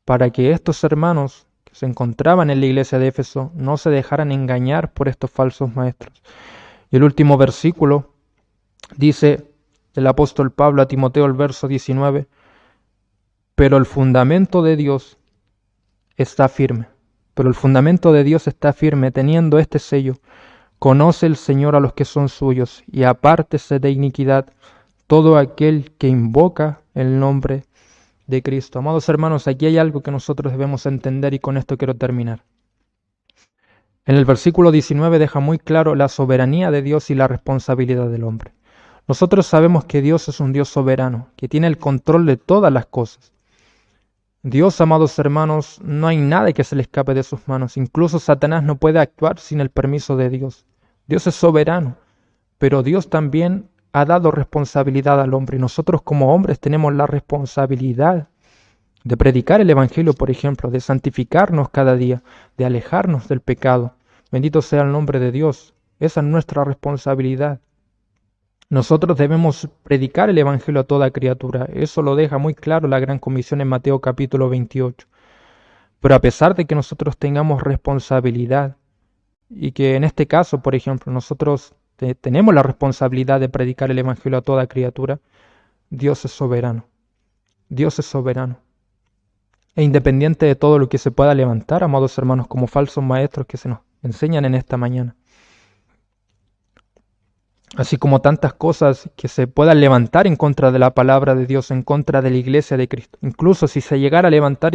para que estos hermanos se encontraban en la iglesia de Éfeso no se dejaran engañar por estos falsos maestros. Y el último versículo dice el apóstol Pablo a Timoteo, el verso 19, pero el fundamento de Dios está firme. Pero el fundamento de Dios está firme, teniendo este sello: conoce el Señor a los que son suyos, y apártese de iniquidad todo aquel que invoca el nombre de Cristo. Amados hermanos, aquí hay algo que nosotros debemos entender y con esto quiero terminar. En el versículo 19 deja muy claro la soberanía de Dios y la responsabilidad del hombre. Nosotros sabemos que Dios es un Dios soberano, que tiene el control de todas las cosas. Dios, amados hermanos, no hay nada que se le escape de sus manos. Incluso Satanás no puede actuar sin el permiso de Dios. Dios es soberano, pero Dios también ha dado responsabilidad al hombre. Y nosotros como hombres tenemos la responsabilidad de predicar el Evangelio, por ejemplo, de santificarnos cada día, de alejarnos del pecado. Bendito sea el nombre de Dios. Esa es nuestra responsabilidad. Nosotros debemos predicar el Evangelio a toda criatura. Eso lo deja muy claro la Gran Comisión en Mateo capítulo 28. Pero a pesar de que nosotros tengamos responsabilidad, y que en este caso, por ejemplo, nosotros tenemos la responsabilidad de predicar el Evangelio a toda criatura, Dios es soberano. Dios es soberano. E independiente de todo lo que se pueda levantar, amados hermanos, como falsos maestros que se nos enseñan en esta mañana, así como tantas cosas que se puedan levantar en contra de la palabra de Dios, en contra de la iglesia de Cristo. Incluso si se llegara a levantar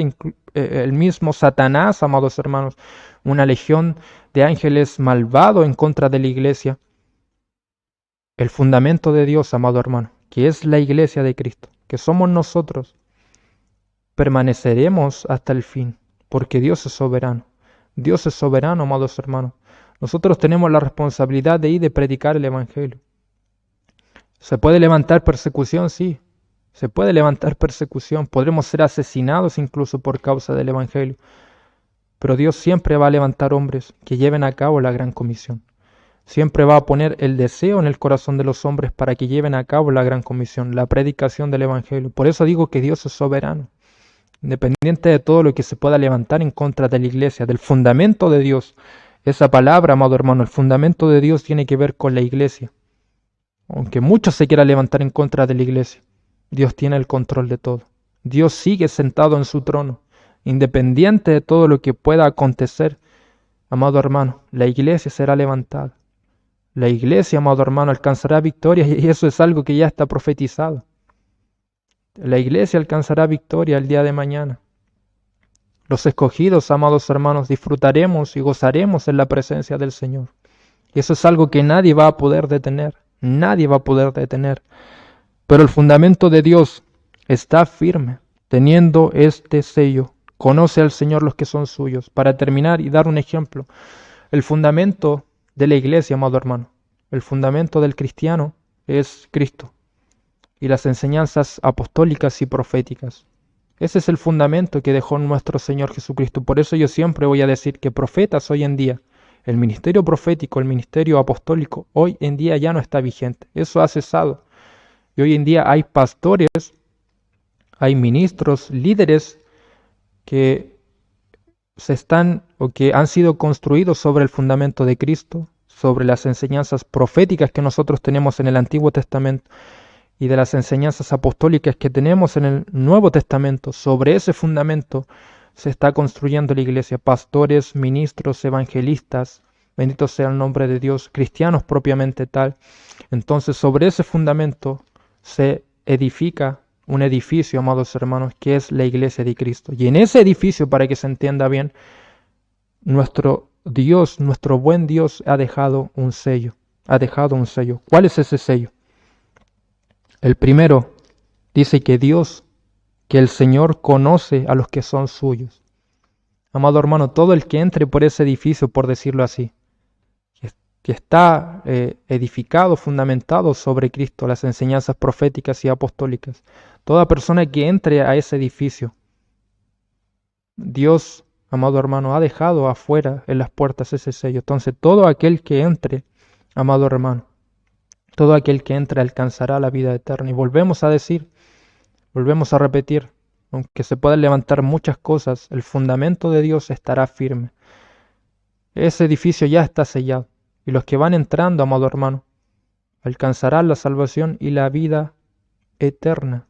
el mismo Satanás, amados hermanos, una legión de ángeles malvados en contra de la iglesia, el fundamento de Dios, amado hermano, que es la iglesia de Cristo, que somos nosotros, permaneceremos hasta el fin, porque Dios es soberano. Dios es soberano, amados hermanos. Nosotros tenemos la responsabilidad de ir de predicar el Evangelio. ¿Se puede levantar persecución? Sí, se puede levantar persecución. Podremos ser asesinados incluso por causa del Evangelio. Pero Dios siempre va a levantar hombres que lleven a cabo la gran comisión. Siempre va a poner el deseo en el corazón de los hombres para que lleven a cabo la gran comisión, la predicación del Evangelio. Por eso digo que Dios es soberano. Independiente de todo lo que se pueda levantar en contra de la iglesia, del fundamento de Dios. Esa palabra, amado hermano, el fundamento de Dios tiene que ver con la iglesia. Aunque muchos se quieran levantar en contra de la iglesia, Dios tiene el control de todo. Dios sigue sentado en su trono, independiente de todo lo que pueda acontecer. Amado hermano, la iglesia será levantada. La iglesia, amado hermano, alcanzará victoria y eso es algo que ya está profetizado. La iglesia alcanzará victoria el día de mañana. Los escogidos, amados hermanos, disfrutaremos y gozaremos en la presencia del Señor. Y eso es algo que nadie va a poder detener. Nadie va a poder detener. Pero el fundamento de Dios está firme, teniendo este sello. Conoce al Señor los que son suyos. Para terminar y dar un ejemplo, el fundamento de la iglesia, amado hermano, el fundamento del cristiano es Cristo y las enseñanzas apostólicas y proféticas. Ese es el fundamento que dejó nuestro Señor Jesucristo. Por eso yo siempre voy a decir que profetas hoy en día, el ministerio profético, el ministerio apostólico, hoy en día ya no está vigente. Eso ha cesado. Y hoy en día hay pastores, hay ministros, líderes que se están o que han sido construidos sobre el fundamento de Cristo, sobre las enseñanzas proféticas que nosotros tenemos en el Antiguo Testamento y de las enseñanzas apostólicas que tenemos en el Nuevo Testamento. Sobre ese fundamento se está construyendo la iglesia. Pastores, ministros, evangelistas, bendito sea el nombre de Dios, cristianos propiamente tal. Entonces sobre ese fundamento se edifica un edificio, amados hermanos, que es la iglesia de Cristo. Y en ese edificio, para que se entienda bien, nuestro Dios, nuestro buen Dios ha dejado un sello. Ha dejado un sello. ¿Cuál es ese sello? El primero dice que Dios, que el Señor conoce a los que son suyos. Amado hermano, todo el que entre por ese edificio, por decirlo así, que está edificado, fundamentado sobre Cristo, las enseñanzas proféticas y apostólicas, toda persona que entre a ese edificio, Dios, amado hermano, ha dejado afuera en las puertas ese sello. Entonces todo aquel que entre, amado hermano, todo aquel que entre alcanzará la vida eterna. Y volvemos a decir, volvemos a repetir, aunque se puedan levantar muchas cosas, el fundamento de Dios estará firme. Ese edificio ya está sellado. Y los que van entrando, amado hermano, alcanzarán la salvación y la vida eterna.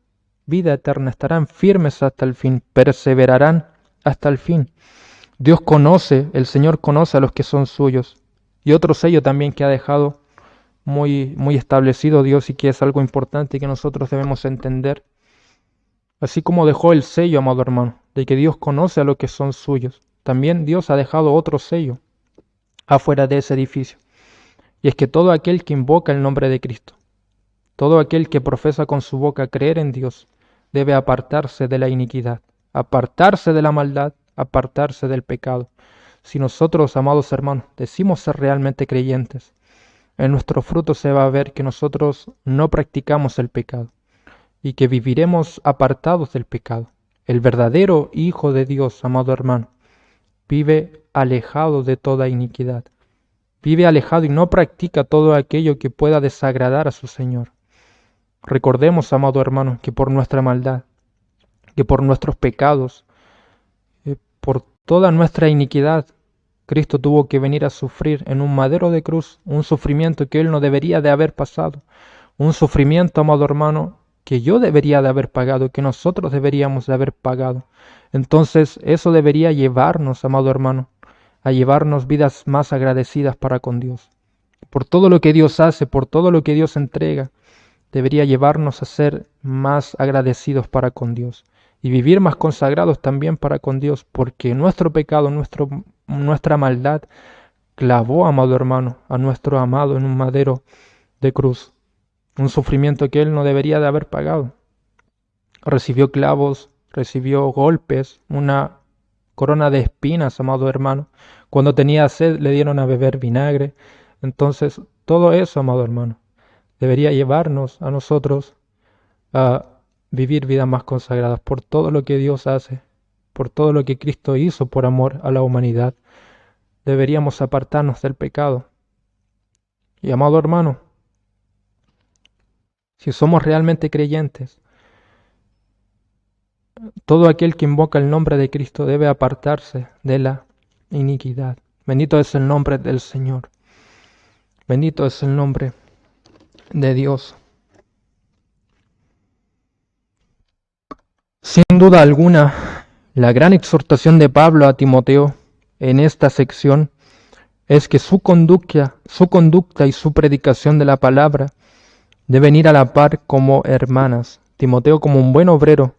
Vida eterna, estarán firmes hasta el fin, perseverarán hasta el fin. Dios conoce, el Señor conoce a los que son suyos. Y otro sello también que ha dejado muy establecido Dios y que es algo importante que nosotros debemos entender. Así como dejó el sello, amado hermano, de que Dios conoce a los que son suyos, también Dios ha dejado otro sello afuera de ese edificio. Y es que todo aquel que invoca el nombre de Cristo, todo aquel que profesa con su boca creer en Dios, debe apartarse de la iniquidad, apartarse de la maldad, apartarse del pecado. Si nosotros, amados hermanos, decimos ser realmente creyentes, en nuestro fruto se va a ver que nosotros no practicamos el pecado y que viviremos apartados del pecado. El verdadero Hijo de Dios, amado hermano, vive alejado de toda iniquidad. Vive alejado y no practica todo aquello que pueda desagradar a su Señor. Recordemos, amado hermano, que por nuestra maldad, que por nuestros pecados, por toda nuestra iniquidad, Cristo tuvo que venir a sufrir en un madero de cruz, un sufrimiento que Él no debería de haber pasado, un sufrimiento, amado hermano, que yo debería de haber pagado, que nosotros deberíamos de haber pagado. Entonces eso debería llevarnos, amado hermano, a llevarnos vidas más agradecidas para con Dios. por todo lo que Dios hace, por todo lo que Dios entrega, debería llevarnos a ser más agradecidos para con Dios y vivir más consagrados también para con Dios, porque nuestro pecado, nuestra maldad, clavó, amado hermano, a nuestro amado en un madero de cruz, un sufrimiento que Él no debería de haber pagado. Recibió clavos, recibió golpes, una corona de espinas, amado hermano. Cuando tenía sed le dieron a beber vinagre. Entonces, todo eso, amado hermano, debería llevarnos a nosotros a vivir vidas más consagradas por todo lo que Dios hace, por todo lo que Cristo hizo por amor a la humanidad. Deberíamos apartarnos del pecado. Y amado hermano, si somos realmente creyentes, todo aquel que invoca el nombre de Cristo debe apartarse de la iniquidad. Bendito es el nombre del Señor. Bendito es el nombre de Dios. Sin duda alguna, la gran exhortación de Pablo a Timoteo en esta sección es que su conducta y su predicación de la palabra deben ir a la par como hermanas. Timoteo, como un buen obrero,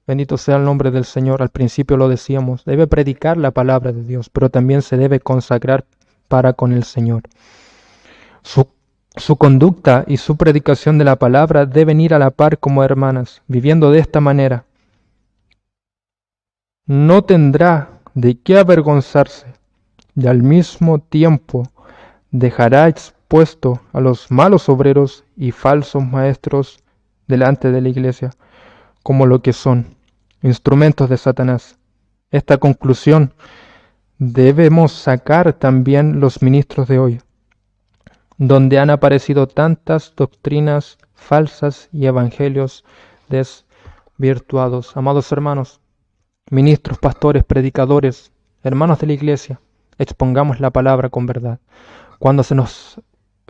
bendito sea el nombre del Señor, al principio lo decíamos, debe predicar la palabra de Dios, pero también se debe consagrar para con el Señor. Su conducta y su predicación de la palabra deben ir a la par como hermanas, viviendo de esta manera. No tendrá de qué avergonzarse y al mismo tiempo dejará expuesto a los malos obreros y falsos maestros delante de la iglesia, como lo que son, instrumentos de Satanás. Esta conclusión debemos sacar también los ministros de hoy, donde han aparecido tantas doctrinas falsas y evangelios desvirtuados. Amados hermanos, ministros, pastores, predicadores, hermanos de la iglesia, expongamos la palabra con verdad. Cuando se nos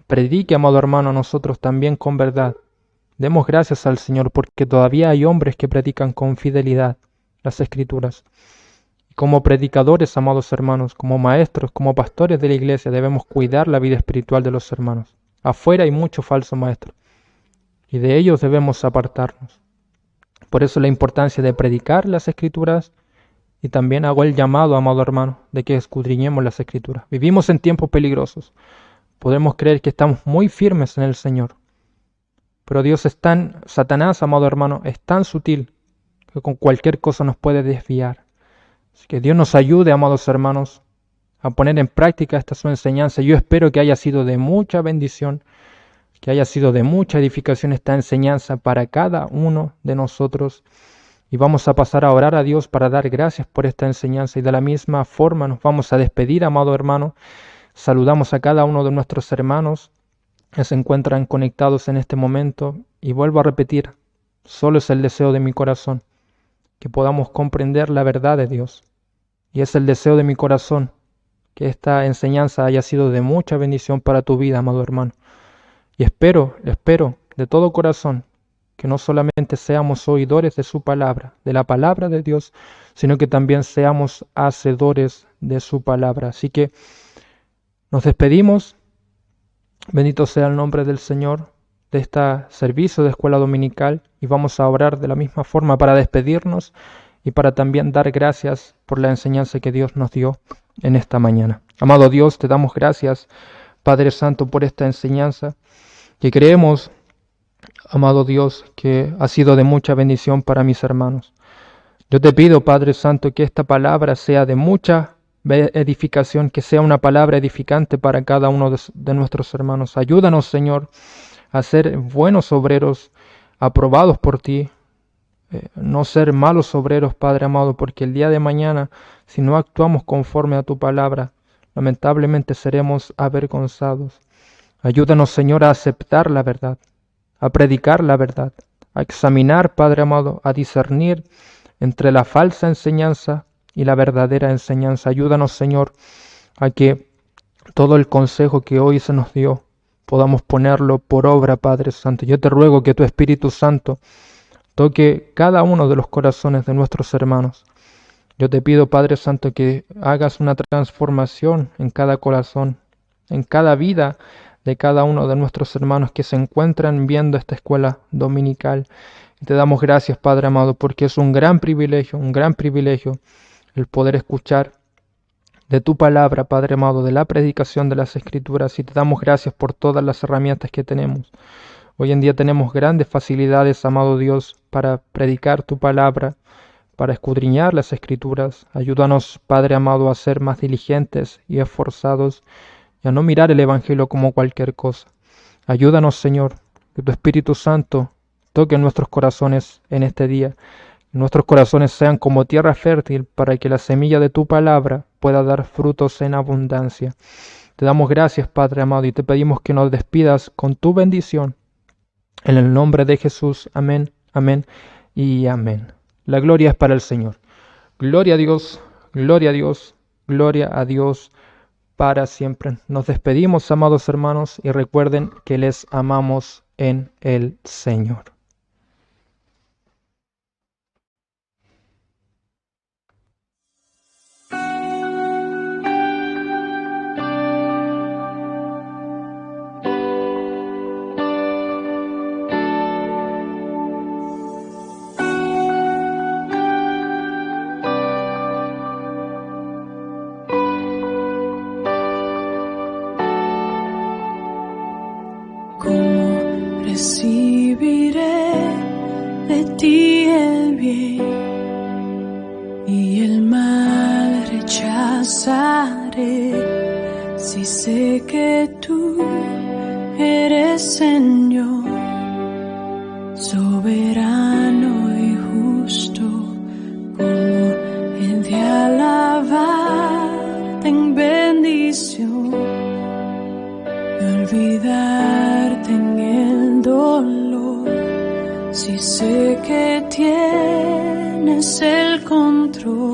predique, amado hermano, a nosotros también con verdad, demos gracias al Señor porque todavía hay hombres que predican con fidelidad las Escrituras. Como predicadores, amados hermanos, como maestros, como pastores de la iglesia, debemos cuidar la vida espiritual de los hermanos. Afuera hay muchos falsos maestros y de ellos debemos apartarnos. Por eso la importancia de predicar las Escrituras y también hago el llamado, amado hermano, de que escudriñemos las Escrituras. Vivimos en tiempos peligrosos. Podemos creer que estamos muy firmes en el Señor, pero Satanás, amado hermano, es tan sutil que con cualquier cosa nos puede desviar. Así que Dios nos ayude, amados hermanos, a poner en práctica esta su enseñanza. Yo espero que haya sido de mucha bendición, que haya sido de mucha edificación esta enseñanza para cada uno de nosotros. Y vamos a pasar a orar a Dios para dar gracias por esta enseñanza. Y de la misma forma nos vamos a despedir, amado hermano. Saludamos a cada uno de nuestros hermanos que se encuentran conectados en este momento. Y vuelvo a repetir, solo es el deseo de mi corazón que podamos comprender la verdad de Dios. Y es el deseo de mi corazón que esta enseñanza haya sido de mucha bendición para tu vida, amado hermano. Y espero de todo corazón que no solamente seamos oidores de su palabra, de la palabra de Dios, sino que también seamos hacedores de su palabra. Así que nos despedimos. Bendito sea el nombre del Señor de este servicio de escuela dominical y vamos a orar de la misma forma para despedirnos y para también dar gracias por la enseñanza que Dios nos dio en esta mañana. Amado Dios, te damos gracias, Padre Santo, por esta enseñanza que creemos, amado Dios, que ha sido de mucha bendición para mis hermanos. Yo te pido, Padre Santo, que esta palabra sea de mucha edificación, que sea una palabra edificante para cada uno de nuestros hermanos. Ayúdanos, Señor, a ser buenos obreros, aprobados por ti, no ser malos obreros, Padre amado, porque el día de mañana, si no actuamos conforme a tu palabra, lamentablemente seremos avergonzados. Ayúdanos, Señor, a aceptar la verdad, a predicar la verdad, a examinar, Padre amado, a discernir entre la falsa enseñanza y la verdadera enseñanza. Ayúdanos, Señor, a que todo el consejo que hoy se nos dio podamos ponerlo por obra, Padre Santo. Yo te ruego que tu Espíritu Santo toque cada uno de los corazones de nuestros hermanos. Yo te pido, Padre Santo, que hagas una transformación en cada corazón, en cada vida de cada uno de nuestros hermanos que se encuentran viendo esta escuela dominical. Y te damos gracias, Padre amado, porque es un gran privilegio el poder escuchar de tu palabra, Padre amado, de la predicación de las Escrituras, y te damos gracias por todas las herramientas que tenemos. Hoy en día tenemos grandes facilidades, amado Dios, para predicar tu palabra, para escudriñar las Escrituras. Ayúdanos, Padre amado, a ser más diligentes y esforzados y a no mirar el Evangelio como cualquier cosa. Ayúdanos, Señor, que tu Espíritu Santo toque nuestros corazones en este día. Que nuestros corazones sean como tierra fértil para que la semilla de tu palabra pueda dar frutos en abundancia. Te damos gracias, Padre amado, y te pedimos que nos despidas con tu bendición. En el nombre de Jesús, amén, amén y amén. La gloria es para el Señor. Gloria a Dios, gloria a Dios, gloria a Dios para siempre. Nos despedimos, amados hermanos, y recuerden que les amamos en el Señor. ¿Cómo recibiré de ti el bien y el mal rechazaré? Si sé que tú eres Señor, soberano y justo, como he de alabarte en bendición y olvidarte en el dolor. Si sé que tienes el control